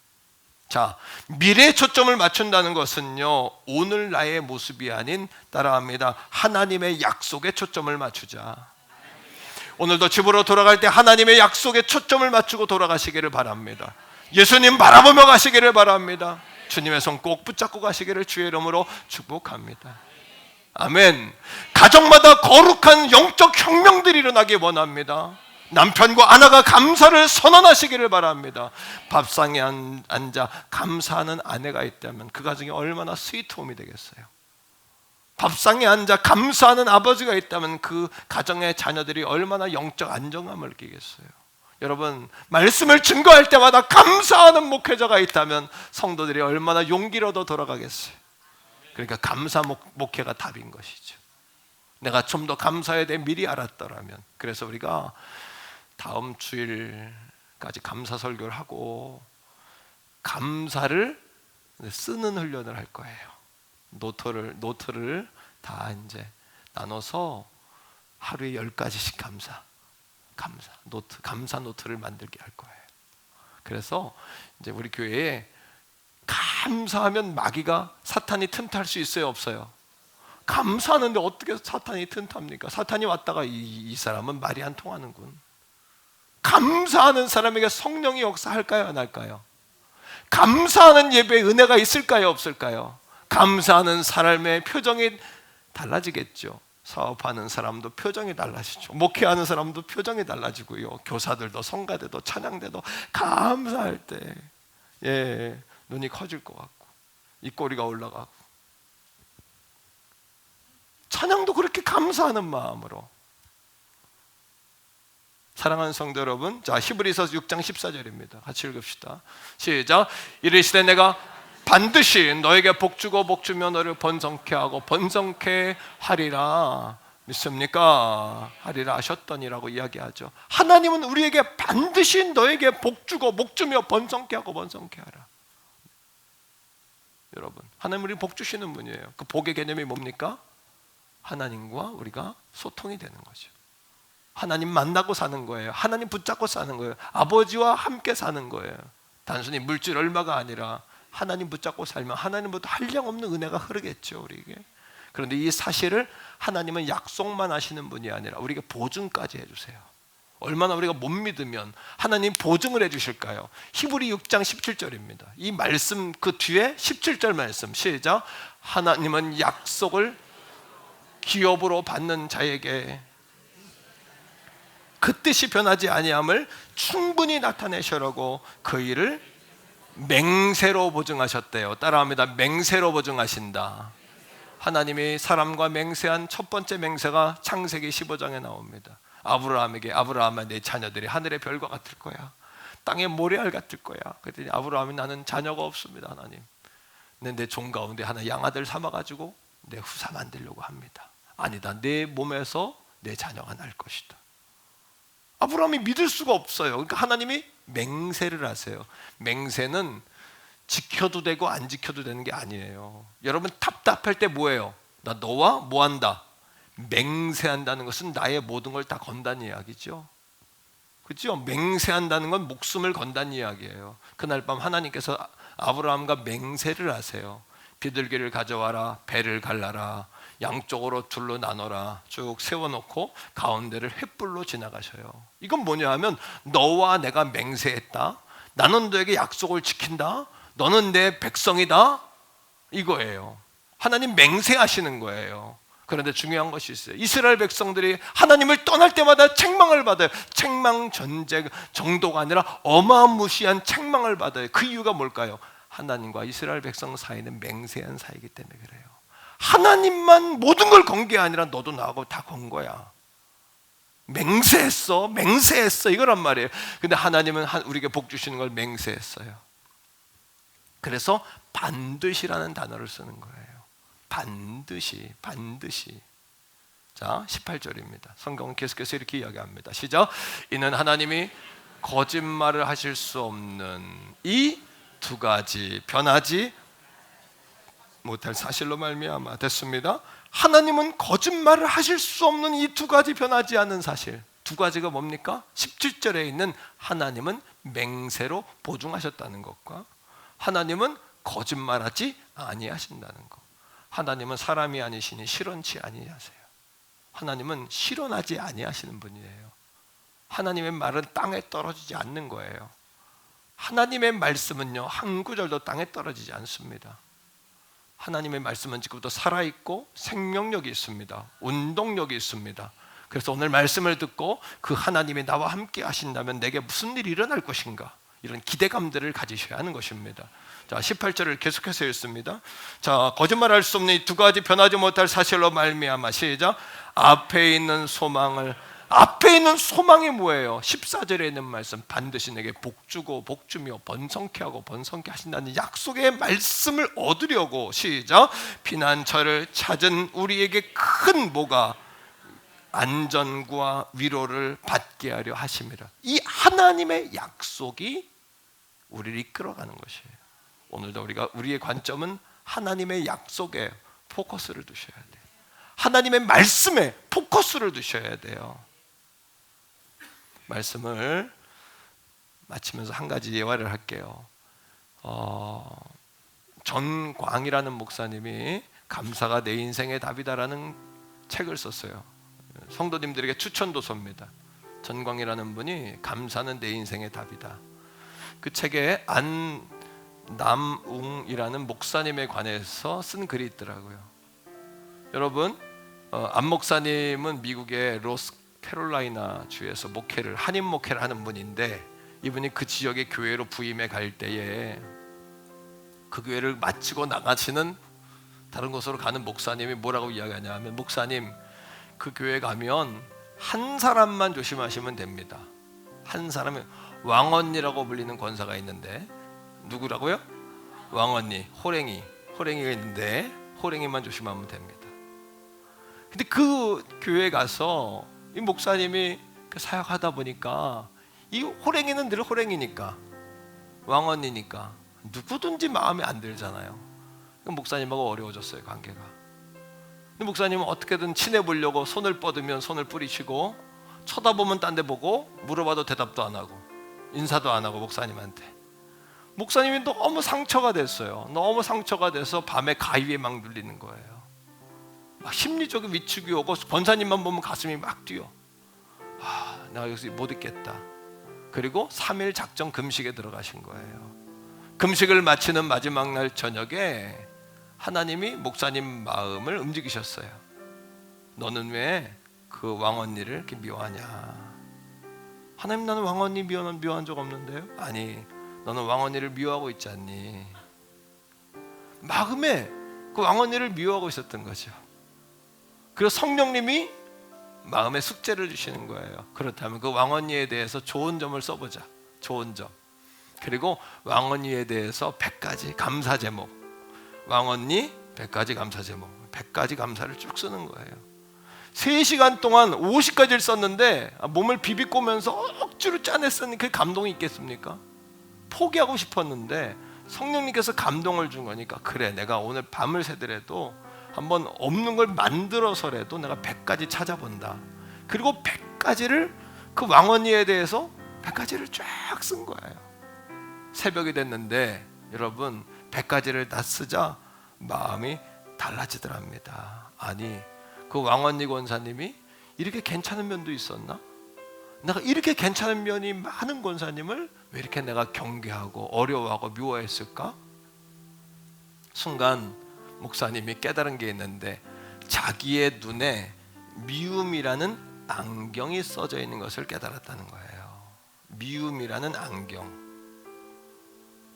자, 미래에 초점을 맞춘다는 것은요, 오늘 나의 모습이 아닌, 따라합니다, 하나님의 약속에 초점을 맞추자. 오늘도 집으로 돌아갈 때 하나님의 약속에 초점을 맞추고 돌아가시기를 바랍니다. 예수님 바라보며 가시기를 바랍니다. 주님의 손 꼭 붙잡고 가시기를 주의 이름으로 축복합니다. 아멘. 가정마다 거룩한 영적 혁명들이 일어나기 원합니다. 남편과 아내가 감사를 선언하시기를 바랍니다. 밥상에 앉아 감사하는 아내가 있다면 그 가정이 얼마나 스위트홈이 되겠어요. 밥상에 앉아 감사하는 아버지가 있다면 그 가정의 자녀들이 얼마나 영적 안정감을 느끼겠어요. 여러분, 말씀을 증거할 때마다 감사하는 목회자가 있다면 성도들이 얼마나 용기로 더 돌아가겠어요. 그러니까 감사 목회가 답인 것이죠. 내가 좀 더 감사해야 돼 미리 알았더라면. 그래서 우리가 다음 주일까지 감사 설교를 하고 감사를 쓰는 훈련을 할 거예요. 노트를 다 이제 나눠서 하루에 10가지씩 감사 노트를 만들게 할 거예요. 그래서 이제 우리 교회에 감사하면 마귀가, 사탄이 틈탈 수 있어요, 없어요? 감사하는데 어떻게 사탄이 틈탑니까? 사탄이 왔다가 이 사람은 말이 안 통하는군. 감사하는 사람에게 성령이 역사할까요, 안 할까요? 감사하는 예배에 은혜가 있을까요, 없을까요? 감사하는 사람의 표정이 달라지겠죠. 사업하는 사람도 표정이 달라지죠. 목회하는 사람도 표정이 달라지고요. 교사들도 성가대도 찬양대도 감사할 때 눈이 커질 것 같고 입꼬리가 올라가고, 찬양도 그렇게 감사하는 마음으로. 사랑하는 성도 여러분, 자, 히브리서 6장 14절입니다. 같이 읽읍시다. 시작. 이르시되 내가 반드시 너에게 복주고 복주며 너를 번성케 하고 번성케 하리라. 믿습니까? 하리라 하셨더니라고 이야기하죠. 하나님은 우리에게 반드시 너에게 복주고 복주며 번성케 하고 번성케 하라. 여러분, 하나님 우리 복주시는 분이에요. 그 복의 개념이 뭡니까? 하나님과 우리가 소통이 되는 거죠. 하나님 만나고 사는 거예요. 하나님 붙잡고 사는 거예요. 아버지와 함께 사는 거예요. 단순히 물질 얼마가 아니라 하나님 붙잡고 살면 하나님보다 한량없는 은혜가 흐르겠죠, 우리에게. 그런데 이 사실을 하나님은 약속만 하시는 분이 아니라 우리에게 보증까지 해주세요. 얼마나 우리가 못 믿으면 하나님 보증을 해주실까요? 히브리 6장 17절입니다. 이 말씀 그 뒤에 17절 말씀 시작. 하나님은 약속을 기업으로 받는 자에게 그 뜻이 변하지 아니함을 충분히 나타내시라고 그 일을 맹세로 보증하셨대요. 따라합니다. 맹세로 보증하신다. 하나님이 사람과 맹세한 첫 번째 맹세가 창세기 15장에 나옵니다. 아브라함에게, 아브라함아 내 자녀들이 하늘의 별과 같을 거야, 땅의 모래알 같을 거야. 그랬더니 아브라함이 나는 자녀가 없습니다, 하나님. 내 종 가운데 하나 양아들 삼아가지고 내 후사 만들려고 합니다. 아니다, 내 몸에서 내 자녀가 날 것이다. 아브라함이 믿을 수가 없어요. 그러니까 하나님이 맹세를 하세요. 맹세는 지켜도 되고 안 지켜도 되는 게 아니에요. 여러분 답답할 때 뭐예요? 나 너와 뭐 한다? 맹세한다는 것은 나의 모든 걸 다 건다는 이야기죠. 그렇죠? 맹세한다는 건 목숨을 건다는 이야기예요. 그날 밤 하나님께서 아브라함과 맹세를 하세요. 비둘기를 가져와라, 배를 갈라라, 양쪽으로 둘로 나눠라, 쭉 세워놓고 가운데를 횃불로 지나가셔요. 이건 뭐냐 하면 너와 내가 맹세했다, 나는 너에게 약속을 지킨다, 너는 내 백성이다, 이거예요. 하나님 맹세하시는 거예요. 그런데 중요한 것이 있어요. 이스라엘 백성들이 하나님을 떠날 때마다 책망을 받아요. 책망 전쟁 정도가 아니라 어마무시한 책망을 받아요. 그 이유가 뭘까요? 하나님과 이스라엘 백성 사이는 맹세한 사이이기 때문에 그래요. 하나님만 모든 걸 건 게 아니라 너도 나하고 다 건 거야. 맹세했어 이거란 말이에요. 근데 하나님은 우리에게 복 주시는 걸 맹세했어요. 그래서 반드시라는 단어를 쓰는 거예요. 반드시. 자, 18절입니다. 성경은 계속해서 이렇게 이야기합니다. 시작. 이는 하나님이 거짓말을 하실 수 없는 이 두 가지 변하지 못할 사실로 말미암아. 됐습니다. 하나님은 거짓말을 하실 수 없는 이 두 가지 변하지 않는 사실. 두 가지가 뭡니까? 17절에 있는 하나님은 맹세로 보증하셨다는 것과 하나님은 거짓말하지 아니하신다는 것. 하나님은 사람이 아니시니 실언치 아니하세요. 하나님은 실언하지 아니하시는 분이에요. 하나님의 말은 땅에 떨어지지 않는 거예요. 하나님의 말씀은요, 한 구절도 땅에 떨어지지 않습니다. 하나님의 말씀은 지금부터 살아있고 생명력이 있습니다. 운동력이 있습니다. 그래서 오늘 말씀을 듣고 그 하나님이 나와 함께 하신다면 내게 무슨 일이 일어날 것인가, 이런 기대감들을 가지셔야 하는 것입니다. 자, 18절을 계속해서 읽습니다. 자, 거짓말할 수 없는 이 두 가지 변하지 못할 사실로 말미암아. 시작. 앞에 있는 소망이 뭐예요? 14절에 있는 말씀, 반드시 내게 복주고 복주며 번성케 하고 번성케 하신다는 약속의 말씀을 얻으려고. 시작. 피난처를 찾은 우리에게 큰 뭐가 안전과 위로를 받게 하려 하심이라. 이 하나님의 약속이 우리를 이끌어가는 것이에요. 오늘도 우리의 관점은 하나님의 약속에 포커스를 두셔야 돼요. 하나님의 말씀에 포커스를 두셔야 돼요. 말씀을 마치면서 한 가지 예화를 할게요. 전광이라는 목사님이 감사가 내 인생의 답이다라는 책을 썼어요. 성도님들에게 추천도서입니다. 전광이라는 분이 감사는 내 인생의 답이다. 그 책에 안남웅이라는 목사님에 관해서 쓴 글이 있더라고요. 여러분, 안 목사님은 미국의 로스캐롤라이나 주에서 한인 목회를 하는 분인데, 이분이 그 지역의 교회로 부임해 갈 때에 그 교회를 마치고 나가시는 다른 곳으로 가는 목사님이 뭐라고 이야기하냐면, 목사님, 그 교회 가면 한 사람만 조심하시면 됩니다. 한 사람이 왕언니라고 불리는 권사가 있는데, 누구라고요? 왕언니, 호랭이가 있는데 호랭이만 조심하면 됩니다. 근데 그 교회에 가서 이 목사님이 사역하다 보니까 이 호랭이는 늘 호랭이니까, 왕언니니까 누구든지 마음에 안 들잖아요. 목사님하고 어려워졌어요, 관계가. 근데 목사님은 어떻게든 친해보려고 손을 뻗으면 손을 뿌리치고, 쳐다보면 딴 데 보고, 물어봐도 대답도 안 하고 인사도 안 하고 목사님한테. 목사님이 너무 상처가 됐어요. 너무 상처가 돼서 밤에 가위에 막 눌리는 거예요. 막 심리적인 위축이 오고, 권사님만 보면 가슴이 막 뛰어. 내가 여기서 못 있겠다. 그리고 3일 작정 금식에 들어가신 거예요. 금식을 마치는 마지막 날 저녁에 하나님이 목사님 마음을 움직이셨어요. 너는 왜 그 왕언니를 이렇게 미워하냐? 하나님, 나는 왕언니 미워한 적 없는데요? 아니, 너는 왕언니를 미워하고 있지 않니? 마음에 그 왕언니를 미워하고 있었던 거죠. 그래서 성령님이 마음에 숙제를 주시는 거예요. 그렇다면 그 왕언니에 대해서 좋은 점을 써보자. 좋은 점. 그리고 왕언니에 대해서 100가지 감사 제목. 왕언니 100가지 감사 제목. 100가지 감사를 쭉 쓰는 거예요. 3시간 동안 50가지를 썼는데 몸을 비비꼬면서 억지로 짜냈으니 그 감동이 있겠습니까? 포기하고 싶었는데 성령님께서 감동을 준 거니까, 그래, 내가 오늘 밤을 새더라도 한번 없는 걸 만들어서라도 내가 100가지 찾아본다. 그리고 100가지를, 그 왕언니에 대해서 100가지를 쫙 쓴 거예요. 새벽이 됐는데 여러분, 100가지를 다 쓰자 마음이 달라지더랍니다. 아니, 그 왕언니 권사님이 이렇게 괜찮은 면도 있었나? 내가 이렇게 괜찮은 면이 많은 권사님을 왜 이렇게 내가 경계하고 어려워하고 미워했을까? 순간 목사님이 깨달은 게 있는데, 자기의 눈에 미움이라는 안경이 써져 있는 것을 깨달았다는 거예요. 미움이라는 안경.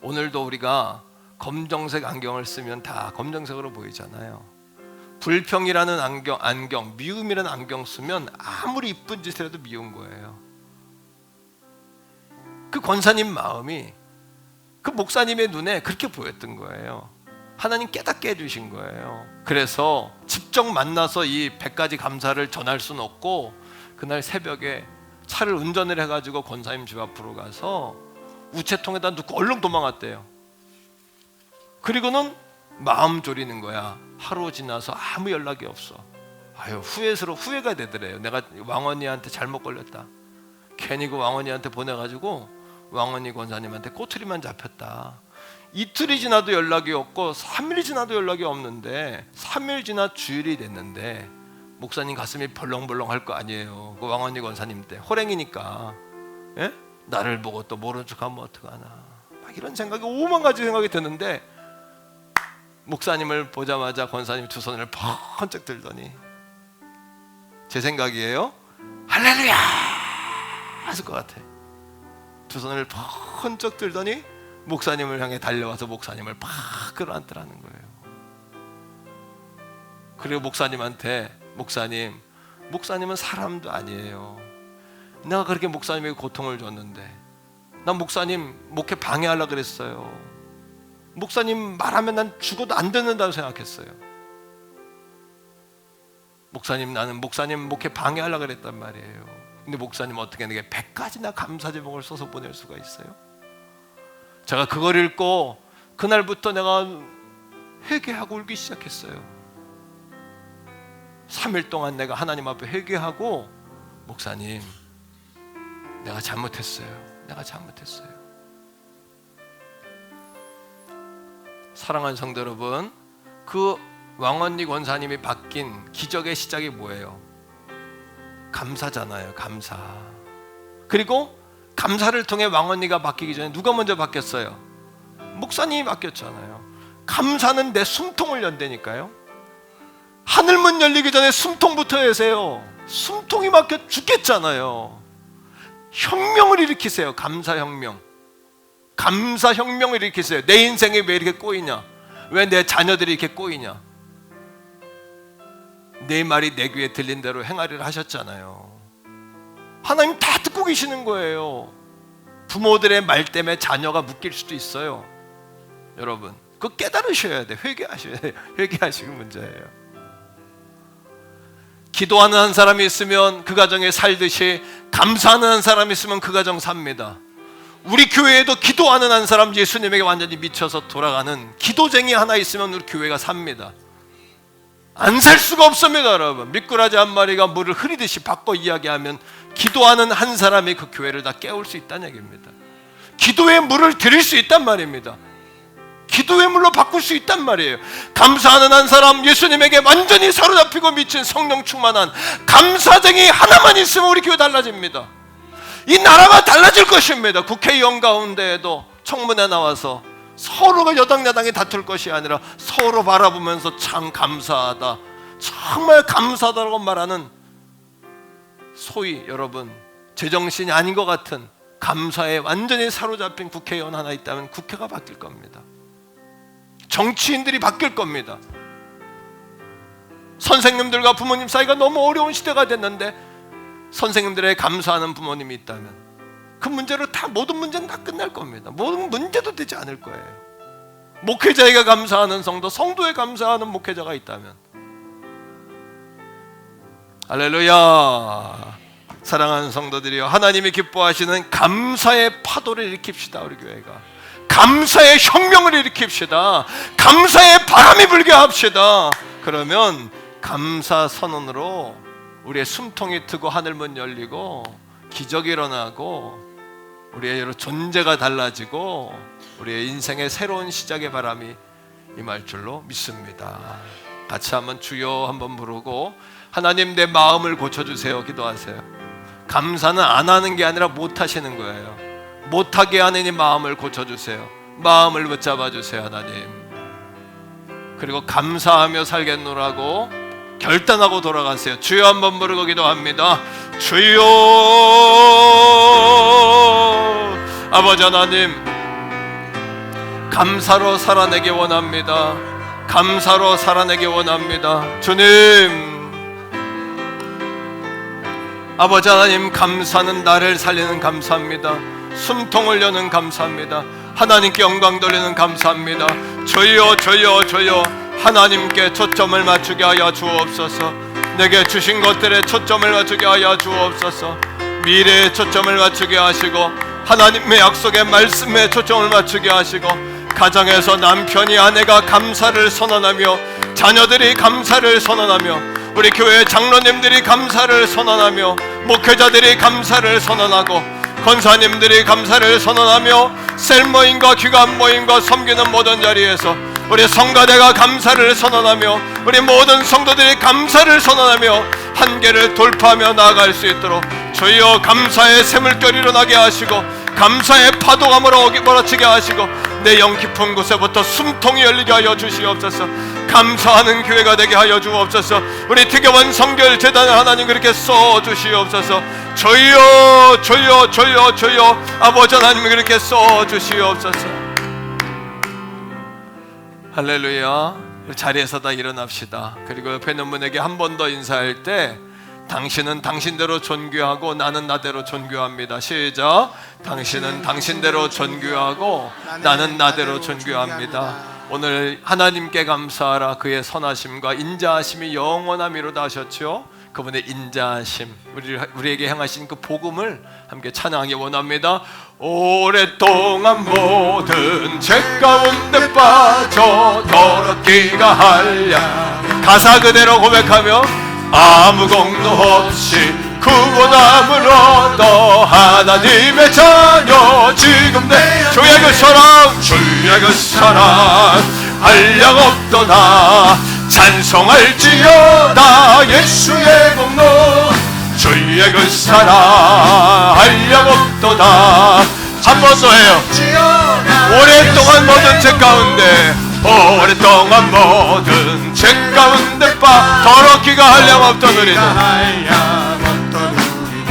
오늘도 우리가 검정색 안경을 쓰면 다 검정색으로 보이잖아요. 불평이라는 안경, 미움이라는 안경 쓰면 아무리 이쁜 짓을 해도 미운 거예요. 그 권사님 마음이 그 목사님의 눈에 그렇게 보였던 거예요. 하나님 깨닫게 해주신 거예요. 그래서 직접 만나서 이 100가지 감사를 전할 수는 없고 그날 새벽에 차를 운전을 해가지고 권사님 집 앞으로 가서 우체통에다 넣고 얼른 도망갔대요. 그리고는 마음 졸이는 거야. 하루 지나서 아무 연락이 없어. 아유, 후회가 되더래요. 내가 왕언니한테 잘못 걸렸다. 괜히 그 왕언니한테 보내가지고 왕언니 권사님한테 꼬투리만 잡혔다. 이틀이 지나도 연락이 없고 3일이 지나도 연락이 없는데 3일 지나 주일이 됐는데 목사님 가슴이 벌렁벌렁 할 거 아니에요. 그 왕언니 권사님 때 호랭이니까, 예? 나를 보고 또 모른 척하면 어떡하나, 막 이런 생각이 5만 가지 생각이 드는데 목사님을 보자마자 권사님 두 손을 번쩍 들더니, 제 생각이에요, 할렐루야 했을 것 같아. 두 손을 번쩍 들더니 목사님을 향해 달려와서 목사님을 팍 끌어안더라는 거예요. 그리고 목사님한테, 목사님은 사람도 아니에요. 내가 그렇게 목사님에게 고통을 줬는데 난 목사님 목회 방해하려고 그랬어요. 목사님 말하면 난 죽어도 안 듣는다고 생각했어요. 목사님, 나는 목사님 목회 방해하려고 그랬단 말이에요. 근데 목사님 어떻게 내게 100가지나 감사 제목을 써서 보낼 수가 있어요? 제가 그걸 읽고 그날부터 내가 회개하고 울기 시작했어요. 3일 동안 내가 하나님 앞에 회개하고, 목사님 내가 잘못했어요. 사랑하는 성도 여러분, 그 왕언니 권사님이 바뀐 기적의 시작이 뭐예요? 감사잖아요. 감사. 그리고 감사를 통해 왕언니가 바뀌기 전에 누가 먼저 바뀌었어요? 목사님이 바뀌었잖아요. 감사는 내 숨통을 연다니까요. 하늘문 열리기 전에 숨통부터 여세요. 숨통이 막혀 죽겠잖아요. 혁명을 일으키세요. 감사혁명을 일으키세요. 내 인생이 왜 이렇게 꼬이냐? 왜 내 자녀들이 이렇게 꼬이냐? 내 말이 내 귀에 들린 대로 행하리라 하셨잖아요. 하나님 다 듣고 계시는 거예요. 부모들의 말 때문에 자녀가 묶일 수도 있어요. 여러분, 그거 깨달으셔야 돼. 회개하셔야 돼요. 회개하시는 문제예요. 기도하는 한 사람이 있으면 그 가정에 살듯이 감사하는 한 사람이 있으면 그 가정 삽니다. 우리 교회에도 기도하는 한 사람, 예수님에게 완전히 미쳐서 돌아가는 기도쟁이 하나 있으면 우리 교회가 삽니다. 안 살 수가 없습니다. 여러분, 미꾸라지 한 마리가 물을 흐리듯이 바꿔 이야기하면 기도하는 한 사람이 그 교회를 다 깨울 수 있다는 얘기입니다. 기도의 물을 드릴 수 있단 말입니다. 기도의 물로 바꿀 수 있단 말이에요. 감사하는 한 사람, 예수님에게 완전히 사로잡히고 미친 성령 충만한 감사쟁이 하나만 있으면 우리 교회 달라집니다. 이 나라가 달라질 것입니다. 국회의원 가운데에도 청문회 나와서 서로가 여당야당이 다툴 것이 아니라 서로 바라보면서 참 감사하다, 정말 감사하다고 말하는, 소위 여러분 제정신이 아닌 것 같은 감사에 완전히 사로잡힌 국회의원 하나 있다면 국회가 바뀔 겁니다. 정치인들이 바뀔 겁니다. 선생님들과 부모님 사이가 너무 어려운 시대가 됐는데 선생님들의 감사하는 부모님이 있다면 그 문제로 다, 모든 문제는 다 끝날 겁니다. 모든 문제도 되지 않을 거예요. 목회자에게 감사하는 성도, 성도에 감사하는 목회자가 있다면, 할렐루야. 사랑하는 성도들이여, 하나님이 기뻐하시는 감사의 파도를 일으킵시다. 우리 교회가 감사의 혁명을 일으킵시다. 감사의 바람이 불게 합시다. 그러면 감사 선언으로 우리의 숨통이 트고 하늘문 열리고 기적이 일어나고 우리의 여러 존재가 달라지고 우리의 인생의 새로운 시작의 바람이 임할 줄로 믿습니다. 같이 한번 주여 한번 부르고, 하나님 내 마음을 고쳐주세요 기도하세요. 감사는 안 하는 게 아니라 못 하시는 거예요. 못하게 하는 이 마음을 고쳐주세요. 마음을 붙잡아 주세요 하나님. 그리고 감사하며 살겠노라고 결단하고 돌아가세요. 주여 한번 부르고 기도합니다. 주여. 아버지 하나님, 감사로 살아내기 원합니다. 감사로 살아내기 원합니다. 주님, 아버지 하나님, 감사는 나를 살리는 감사입니다. 숨통을 여는 감사입니다. 하나님께 영광 돌리는 감사합니다. 주여 주여 주여, 하나님께 초점을 맞추게 하여 주옵소서. 내게 주신 것들에 초점을 맞추게 하여 주옵소서. 미래에 초점을 맞추게 하시고 하나님의 약속의 말씀에 초점을 맞추게 하시고, 가정에서 남편이 아내가 감사를 선언하며 자녀들이 감사를 선언하며 우리 교회 장로님들이 감사를 선언하며 목회자들이 감사를 선언하고 권사님들이 감사를 선언하며 셀모임과 귀감 모임과 섬기는 모든 자리에서 우리 성가대가 감사를 선언하며 우리 모든 성도들이 감사를 선언하며 한계를 돌파하며 나아갈 수 있도록 주여 감사의 샘물결이 일어나게 하시고 감사의 파도가 몰아치게 하시고 내 영 깊은 곳에부터 숨통이 열리게 하여 주시옵소서. 감사하는 교회가 되게 하여 주옵소서. 우리 특여원 성결재단을 하나님 그렇게 써주시옵소서. 주여 주여 주여 주여, 아버지 하나님 그렇게 써주시옵소서. 할렐루야. 자리에서 다 일어납시다. 그리고 옆에 있는 분에게 한 번 더 인사할 때, 당신은 당신대로 존귀하고 나는 나대로 존귀합니다. 시작. 당신은 당신대로 존귀하고 나는 나대로 존귀합니다. 오늘 하나님께 감사하라. 그의 선하심과 인자하심이 영원함이로다 하셨죠. 그분의 인자하심, 우리에게 향하신 그 복음을 함께 찬양하기 원합니다. 오랫동안 모든 죄 가운데 빠져 더럽기가 하랴. 가사 그대로 고백하며 아무 공로 없이 구원함을 얻어 하나님의 자녀. 지금 내 주의 그 사랑, 주의 그 사랑 한량 없도다. 찬송할지어다 예수의 공로. 주의 그 사랑 한량 없도다. 한 번 더 해요. 오랫동안 모든 죄 가운데, 오랫동안 모든 죄 가운데 더럽기가 한량 없더느리다.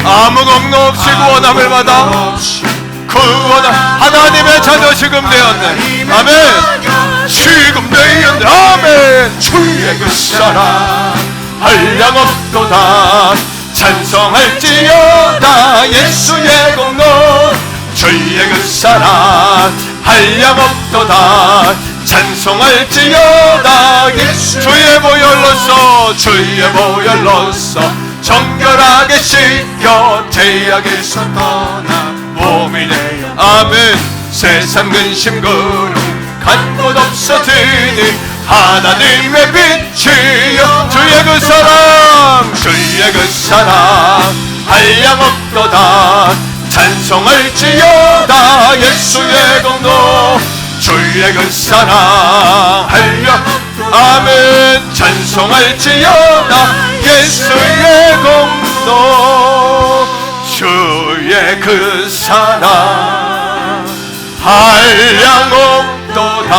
아무 공로 없이 구원함을 받아 구원함 하나님의 자녀 지금 되었네. 아멘. 지금 되었네. 아멘. 주의 그 사랑 한량 없도다. 찬송할지어다 예수의 공로. 주의 그 사랑 한량 없도다. 찬송할지어다 예수. 주의 보혈로서, 주의 보혈로서 정결하게 씻겨 죄악에서 떠나 몸이 되어. 아멘. 세상 근심 그름 간 곳 없어지니 하나님의 빛이여. 주의 그 사랑, 주의 그 사랑 한량 없도다. 찬송할지어다 예수의 공로. 주의 그 사랑 한량. 아멘. 찬송할지어다 예수의 공로. 주의 그 사랑 한량 없도다.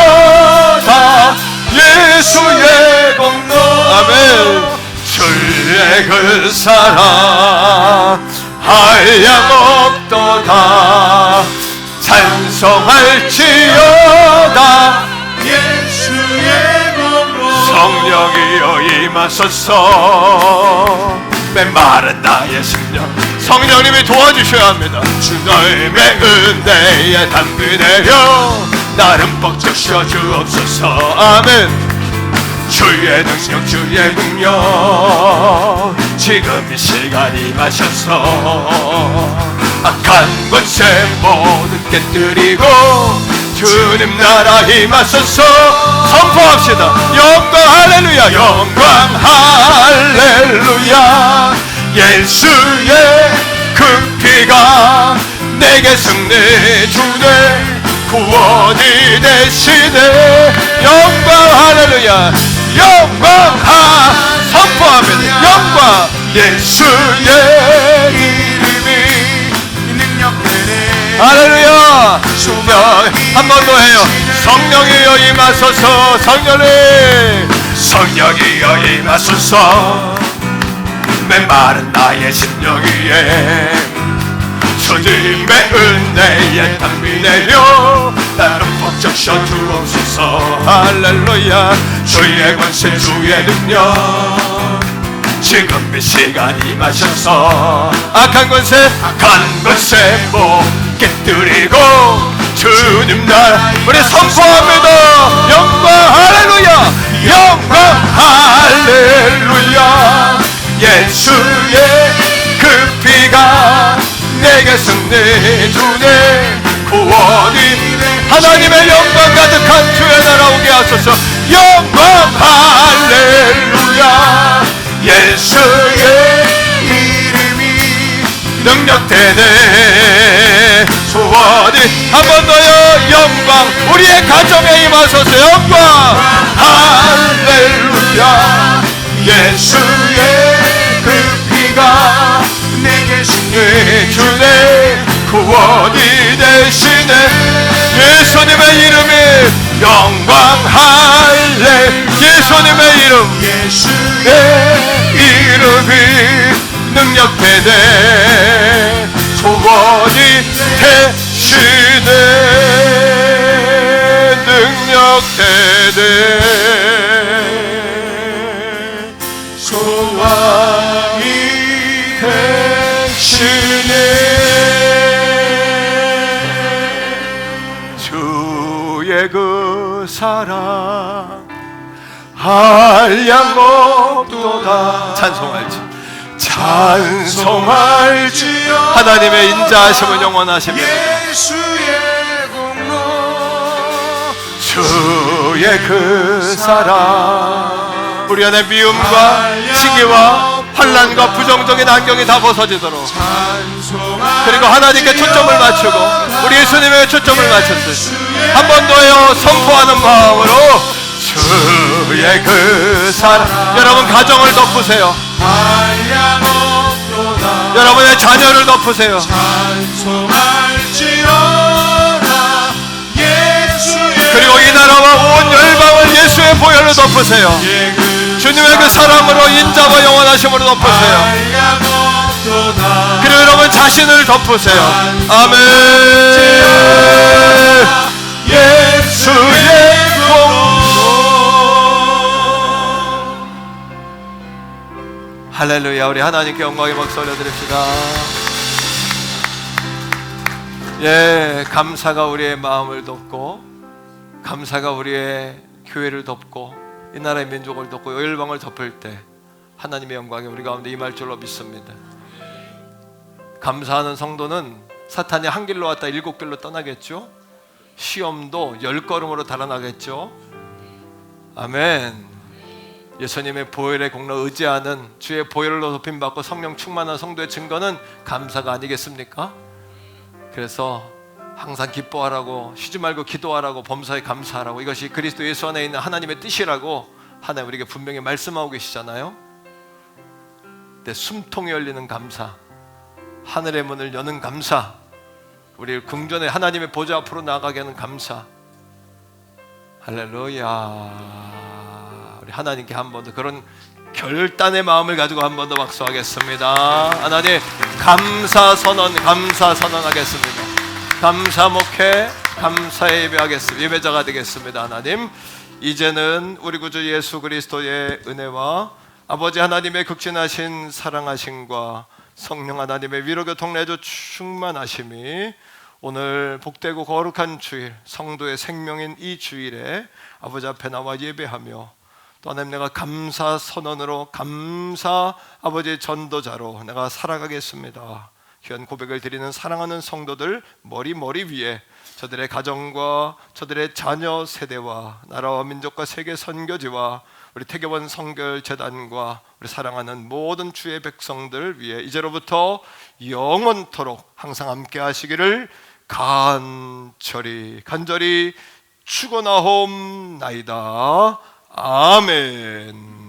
찬송할지어다 예수의 공로. 아멘. 주의 그 사랑 한량 없도다. 찬송할지어다 예수의 공로. 성령이여 임하소서. 메마른 나의 심령 성령님이 도와주셔야 합니다. 주님의 은혜에 담비되려 나를 뻑적 쉬어주옵소서. 아멘. 주의 능력 주의 능력 지금 이 시간 임하셔서 악한 권세 모든 깨뜨리고 주님 나라 임하소서. 선포합시다. 영광 할렐루야. 영광 할렐루야. 예수의 그 피가 내게 승리 주네. 구원이 되시네. 영광 할렐루야. 영광 선포합니다. 영광 예수의 이름이 능력되네. 할렐루야. 한 번 더 해요. 성령이여 임하소서. 성령이여 임하소서. 메마른 나의 심령 위에 주님의 은혜에 담비 내려 나를 벅적셔 주옵소서. 할렐루야. 주의 권세 주의 능력 지금 이 시간 임하셔서 악한 권세 못 깨뜨리고 주님 나라 우리 선포합니다. 영광 할렐루야. 영광 할렐루야. 예수의 그 피가 내게 승리 주네 구원이 하나님의 영광 가득한 주의 나라 오게 하소서. 영광 할렐루야. 예수의 이름이 능력되네 소원이 한 번 더요. 영광 우리의 가정에 임하소서. 영광 할렐루야. 예수의 그 피가 내게 승리 주네 구원이 되시네. 예수님의 이름이 영광 할렐 예수님의 이름 예수의 이름이 능력되네 소원이 되시네 능력되네 소원이 되시네 주의 그 사랑 한량 없도다. 찬송할지요 하나님의 인자하심은 영원하십니다. 예수의 공로 주의 그 사랑 우리 안에 미움과 시기와 환난과 부정적인 안경이 다 벗어지도록 그리고 하나님께 초점을 맞추고 우리 예수님의 초점을 맞췄어요. 한 번 더요. 선포하는 마음으로 주의 그 사랑 여러분 가정을 덮으세요. 여러분의 자녀를 덮으세요. 그리고 이 나라와 온 열방을 예수의 보혈로 덮으세요. 주님의 그 사랑으로 인자와 영원하심으로 덮으세요. 그리고 여러분 자신을 덮으세요. 아멘. 예수의 할렐루야. 우리 하나님께 영광의 박수 올려드립시다. 예, 감사가 우리의 마음을 덮고 감사가 우리의 교회를 덮고 이 나라의 민족을 덮고 열방을 덮을 때 하나님의 영광이 우리 가운데 임할 줄로 믿습니다. 감사하는 성도는 사탄이 한 길로 왔다 7길로 떠나겠죠. 시험도 10걸음으로 달아나겠죠. 아멘. 예수님의 보혈의 공로 의지하는 주의 보혈로 덮임받고 성령 충만한 성도의 증거는 감사가 아니겠습니까? 그래서 항상 기뻐하라고 쉬지 말고 기도하라고 범사에 감사하라고 이것이 그리스도 예수 안에 있는 하나님의 뜻이라고 하나님 우리에게 분명히 말씀하고 계시잖아요. 내 숨통이 열리는 감사 하늘의 문을 여는 감사 우리를 궁전에 하나님의 보좌 앞으로 나아가게 하는 감사 할렐루야. 우리 하나님께 한 번 더 그런 결단의 마음을 가지고 한 번 더 박수하겠습니다. 하나님 감사 선언하겠습니다. 감사 목회 감사 예배하겠습니다. 예배자가 되겠습니다. 하나님 이제는 우리 구주 예수 그리스도의 은혜와 아버지 하나님의 극진하신 사랑하심과 성령 하나님의 위로교통 내주 충만하심이 오늘 복되고 거룩한 주일 성도의 생명인 이 주일에 아버지 앞에 나와 예배하며 또 하나님 내가 감사 선언으로 감사 아버지의 전도자로 내가 살아가겠습니다. 귀한 고백을 드리는 사랑하는 성도들 머리 위에 저들의 가정과 저들의 자녀 세대와 나라와 민족과 세계 선교지와 우리 태계원 성결재단과 우리 사랑하는 모든 주의 백성들 위해 이제로부터 영원토록 항상 함께 하시기를 간절히 축원하옵나이다. 아멘.